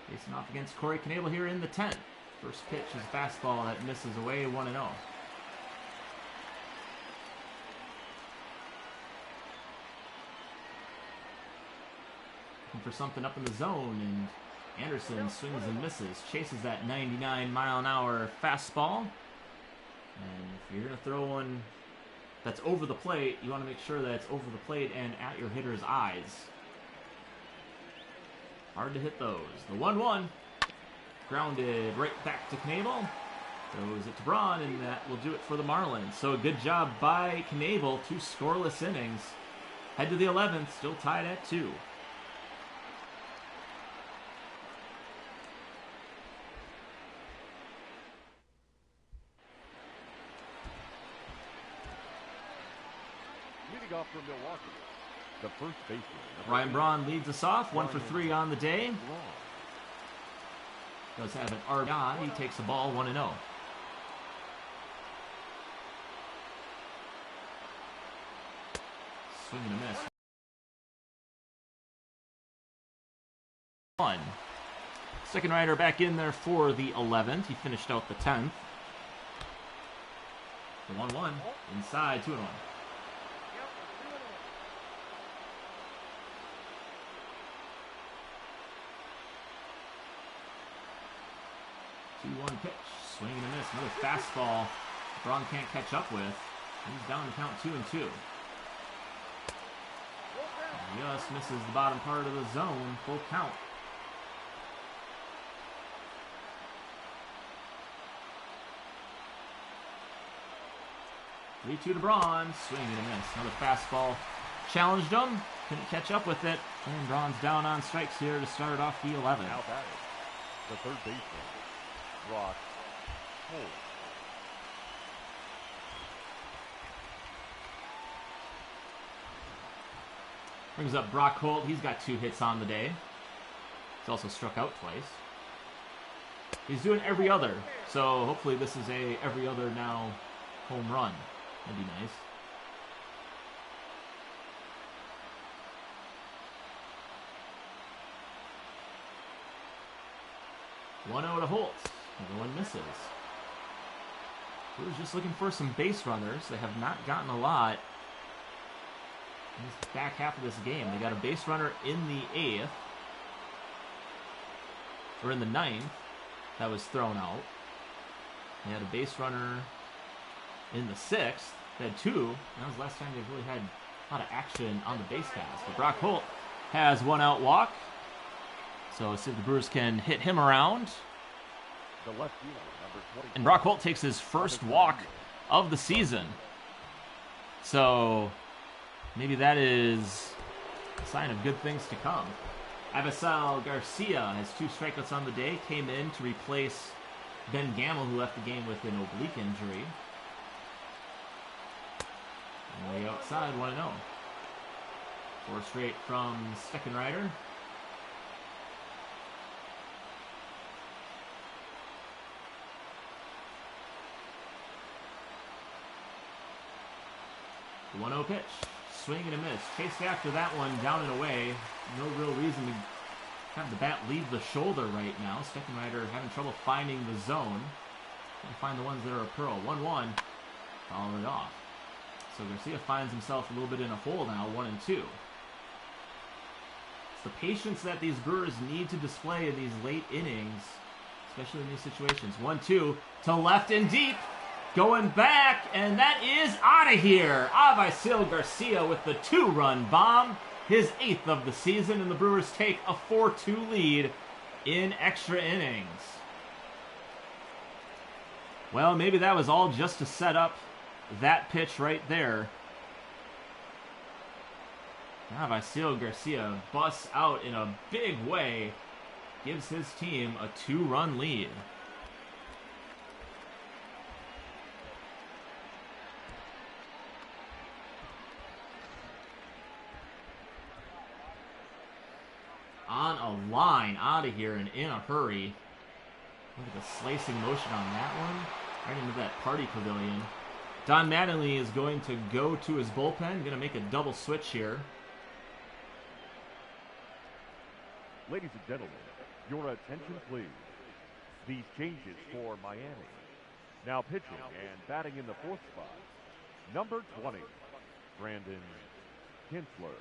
Facing off against Corey Knebel here in the 10th. First pitch is a fastball that misses away, 1-0. Looking for something up in the zone, and Anderson swings and misses. Chases that 99-mile-an-hour fastball. And if you're going to throw one that's over the plate, you want to make sure that it's over the plate and at your hitter's eyes. Hard to hit those. The 1-1. Grounded right back to Knebel. Throws it to Braun, and that will do it for the Marlins. So a good job by Knebel. 2 scoreless innings. Head to the 11th, still tied at 2. Leading off from Milwaukee, the first baseman, Ryan Braun leads us off. 1 for 3 on the day. Does have an RBI. He takes the ball 1-0. Swing and a miss. 1. Second rider back in there for the 11th. He finished out the 10th. The 1-1. Inside, 2-1. 2-1 pitch. Swing and a miss. Another fastball Braun can't catch up with. He's down to count 2-2. Just misses the bottom part of the zone. Full count. Three-two to Braun. Swing and a miss. Another fastball challenged him. Couldn't catch up with it. And Braun's down on strikes here to start off the 11th. Now batting, the third baseman, Brock Holt. Brings up Brock Holt. He's got 2 hits on the day. He's also struck out twice. He's doing every other. So hopefully this is a every other now home run. That'd be nice. One out to Holt. Another one misses. Brewers just looking for some base runners. They have not gotten a lot in this back half of this game. They got a base runner in the 8th. Or in the 9th. That was thrown out. They had a base runner in the 6th. They had 2. That was the last time they've really had a lot of action on the base pass. But Brock Holt has 1 out walk. So let's see if the Brewers can hit him around. The left fielder, number 20. And Brock Holt takes his first walk of the season. So maybe that is a sign of good things to come. Avisal Garcia has 2 strikeouts on the day. Came in to replace Ben Gamble, who left the game with an oblique injury. And way outside, 1-0. 4 straight from Steckenrider. The 1-0 pitch. Swing and a miss. Chased after that one, down and away. No real reason to have the bat leave the shoulder right now. Steckenrider having trouble finding the zone. Can't find the ones that are a pearl. 1-1. fouled it off. So Garcia finds himself a little bit in a hole now, 1-2. It's the patience that these Brewers need to display in these late innings, especially in these situations. 1-2 to left and deep. Going back, and that is out of here. Avisail Garcia with the 2-run bomb. His 8th of the season, and the Brewers take a 4-2 lead in extra innings. Well, maybe that was all just to set up that pitch right there. Avisail Garcia busts out in a big way, gives his team a 2-run lead. On a line out of here and in a hurry. Look at the slicing motion on that one. Right into that party pavilion. Don Mattingly is going to go to his bullpen. Going to make a double switch here. Ladies and gentlemen, your attention please. These changes for Miami. Now pitching and batting in the 4th spot. Number 20, Brandon Kinsler.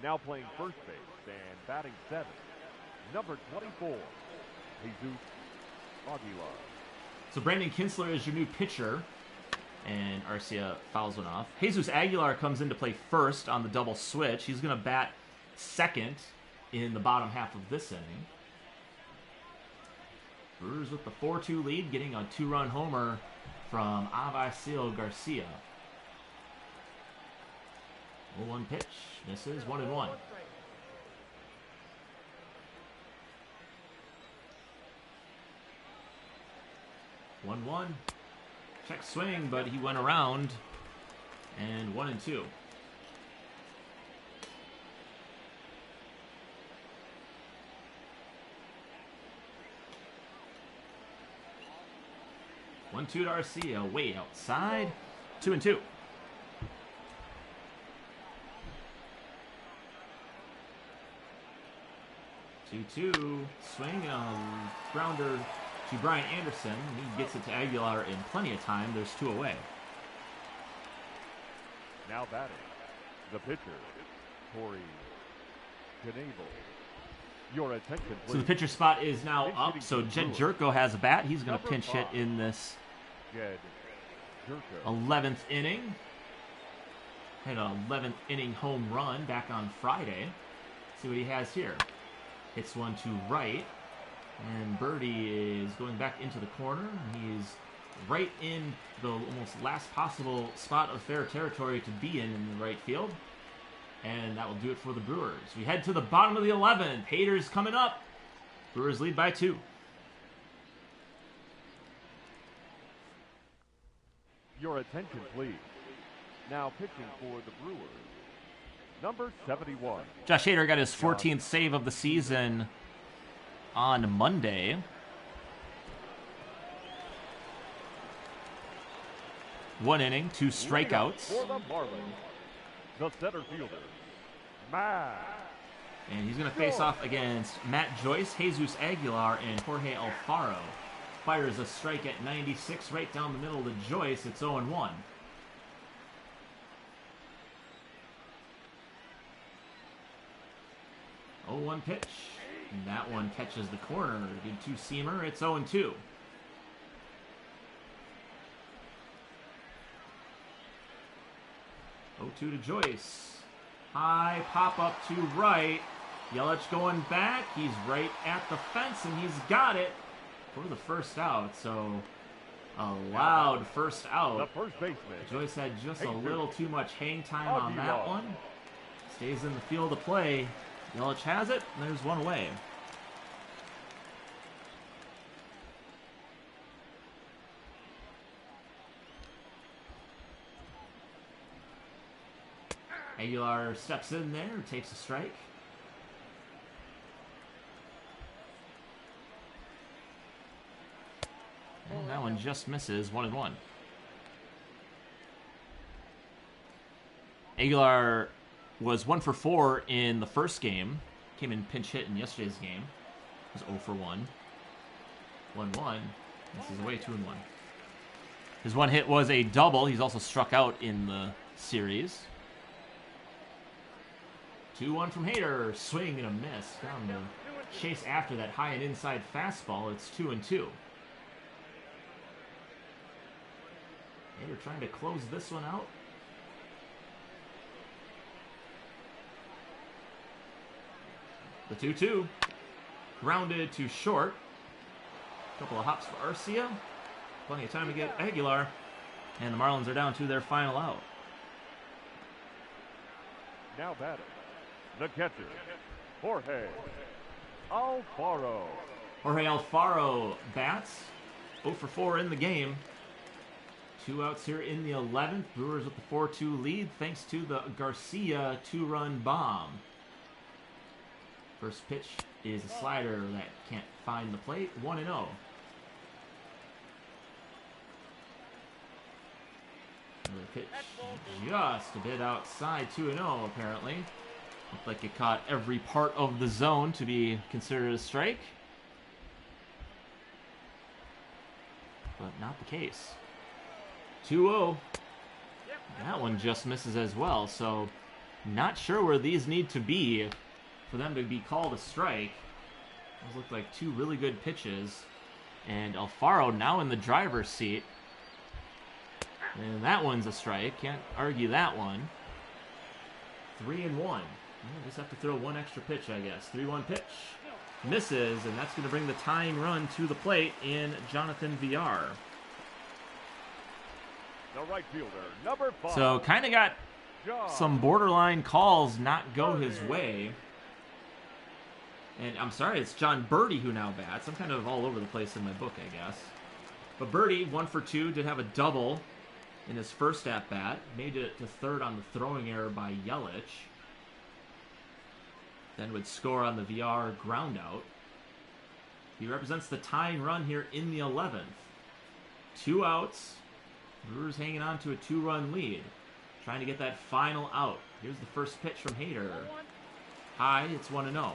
Now playing first base and batting 7th. Number 24, Jesus Aguilar. So Brandon Kinsler is your new pitcher. And Arcia fouls one off. Jesus Aguilar comes in to play first on the double switch. He's going to bat 2nd in the bottom half of this inning. Brewers with the 4-2 lead, getting a 2-run homer from Avisail Garcia. 0-1 pitch. Misses. 1-1. One. Check swing, but he went around. And 1-2. One two to Arcia, way outside. 2-2. 2-2. Swing and a grounder to Brian Anderson. He gets it to Aguilar in plenty of time. There's 2 away. Now batting, the pitcher, Corey Knebel. Your attention, please. So the pitcher spot is now up. So Jed Jerko has a bat. He's going to pinch hit in this 11th inning. Had an 11th inning home run back on Friday. See what he has here. Hits one to right. And Birdie is going back into the corner. He's right in the almost last possible spot of fair territory to be in the right field. And that will do it for the Brewers. We head to the bottom of the 11th. Haters coming up. Brewers lead by 2. Your attention, please. Now pitching for the Brewers, number 71. Josh Hader got his 14th save of the season on Monday. One inning, 2 strikeouts. For the Marlins, the center fielder, Matt. And he's going to face off against Matt Joyce, Jesus Aguilar, and Jorge Alfaro. Fires a strike at 96 right down the middle to Joyce. It's 0-1. One pitch. And that one catches the corner. Good 2-seamer. It's 0-2. To Joyce. High pop up to right. Yelich going back. He's right at the fence, and he's got it for the first out. So a loud first out. The first baseman. Joyce had just a little too much hang time on that one. Stays in the field of play. Yelich has it, and there's one away. Aguilar steps in there, takes a strike. And that one just misses, 1-1. Aguilar was 1 for 4 in the first game. Came in pinch hit in yesterday's game. Was 0 for 1. 1-1. This is away, 2-1. His one hit was a double. He's also struck out in the series. 2-1 from Hader. Swing and a miss. Down the chase after that high and inside fastball. It's 2-2. Hader trying to close this one out. The 2-2. Grounded to short. Couple of hops for Arcia. Plenty of time to get Aguilar. And the Marlins are down to their final out. Now batting, the catcher, Jorge Alfaro. Jorge Alfaro bats. 0 for 4 in the game. 2 outs here in the 11th. Brewers with the 4-2 lead thanks to the Garcia 2-run bomb. First pitch is a slider that can't find the plate. 1-0. Another pitch just a bit outside. 2-0 apparently. Looked like it caught every part of the zone to be considered a strike. But not the case. 2-0. That one just misses as well. So not sure where these need to be for them to be called a strike. Those look like two really good pitches. And Alfaro now in the driver's seat. And that one's a strike. Can't argue that one. 3-1. We'll just have to throw one extra pitch, I guess. 3-1 pitch. Misses, and that's going to bring the tying run to the plate in Jonathan Villar. The right fielder, number 5. So kind of got some borderline calls not go his way. And I'm sorry, it's John Birdie who now bats. I'm kind of all over the place in my book, I guess. But Birdie, 1 for 2, did have a double in his first at-bat. Made it to third on the throwing error by Yelich. Then would score on the VR groundout. He represents the tying run here in the 11th. 2 outs. Brewers hanging on to a 2-run lead. Trying to get that final out. Here's the first pitch from Hader. High, it's 1-0.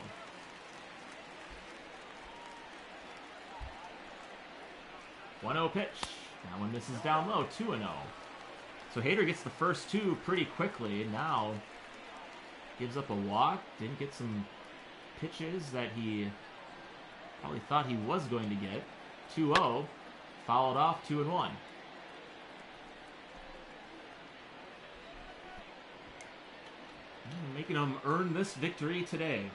1-0 pitch. That one misses down low. 2-0. So Hader gets the first 2 pretty quickly. Now gives up a walk. Didn't get some pitches that he probably thought he was going to get. 2-0. Followed off 2-1. Making them earn this victory today.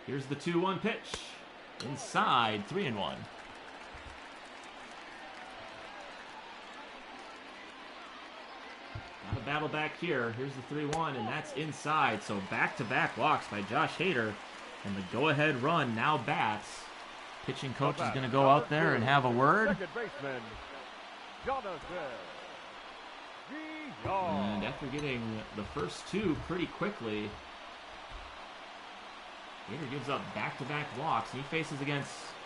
Here's the 2-1 pitch. Inside, 3-1. Now the battle back here. Here's the 3-1, and that's inside. So back-to-back walks by Josh Hader. And the go-ahead run now bats. Pitching coach is going to go out there and have a word. Second baseman, Jonathan. And after getting the first 2 pretty quickly, Hader gives up back-to-back walks. He faces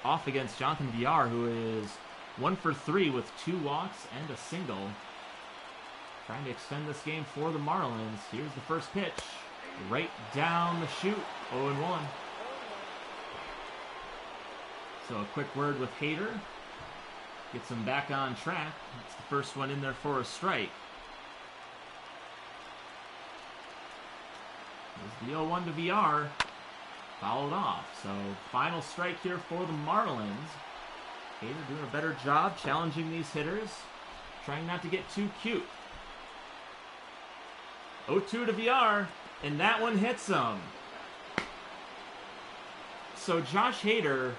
off against Jonathan Villar, who is 1 for 3 with 2 walks and a single. Trying to extend this game for the Marlins. Here's the first pitch. Right down the chute. 0-1. So a quick word with Hader. Gets him back on track. That's the first one in there for a strike. There's the 0-1 to VR. Fouled off. So final strike here for the Marlins. Hader doing a better job challenging these hitters. Trying not to get too cute. 0-2 to VR. And that one hits him. So Josh Hader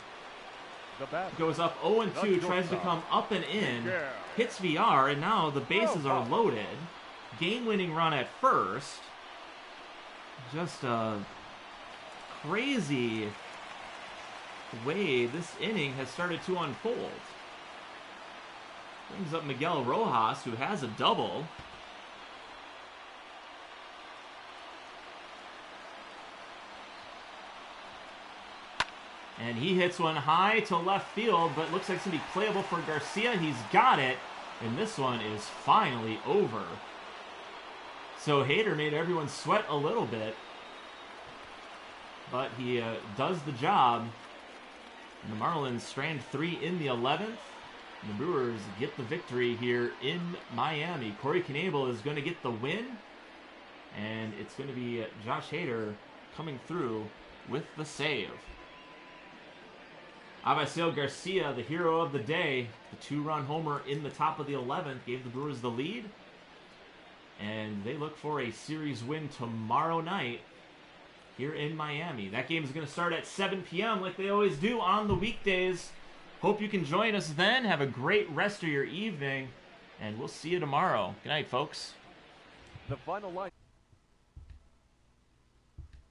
goes up 0-2, tries to come up and in, hits VR, and now the bases are loaded. Game-winning run at first. Just a crazy way this inning has started to unfold. Brings up Miguel Rojas, who has a double. And he hits one high to left field, but looks like it's going to be playable for Garcia. He's got it, and this one is finally over. So Hader made everyone sweat a little bit, but he does the job. And the Marlins strand 3 in the 11th. The Brewers get the victory here in Miami. Corey Knebel is going to get the win, and it's going to be Josh Hader coming through with the save. Avisail Garcia, the hero of the day, the 2-run homer in the top of the 11th, gave the Brewers the lead, and they look for a series win tomorrow night here in Miami. That game is going to start at 7 p.m. like they always do on the weekdays. Hope you can join us then. Have a great rest of your evening, and we'll see you tomorrow. Good night, folks. The final line.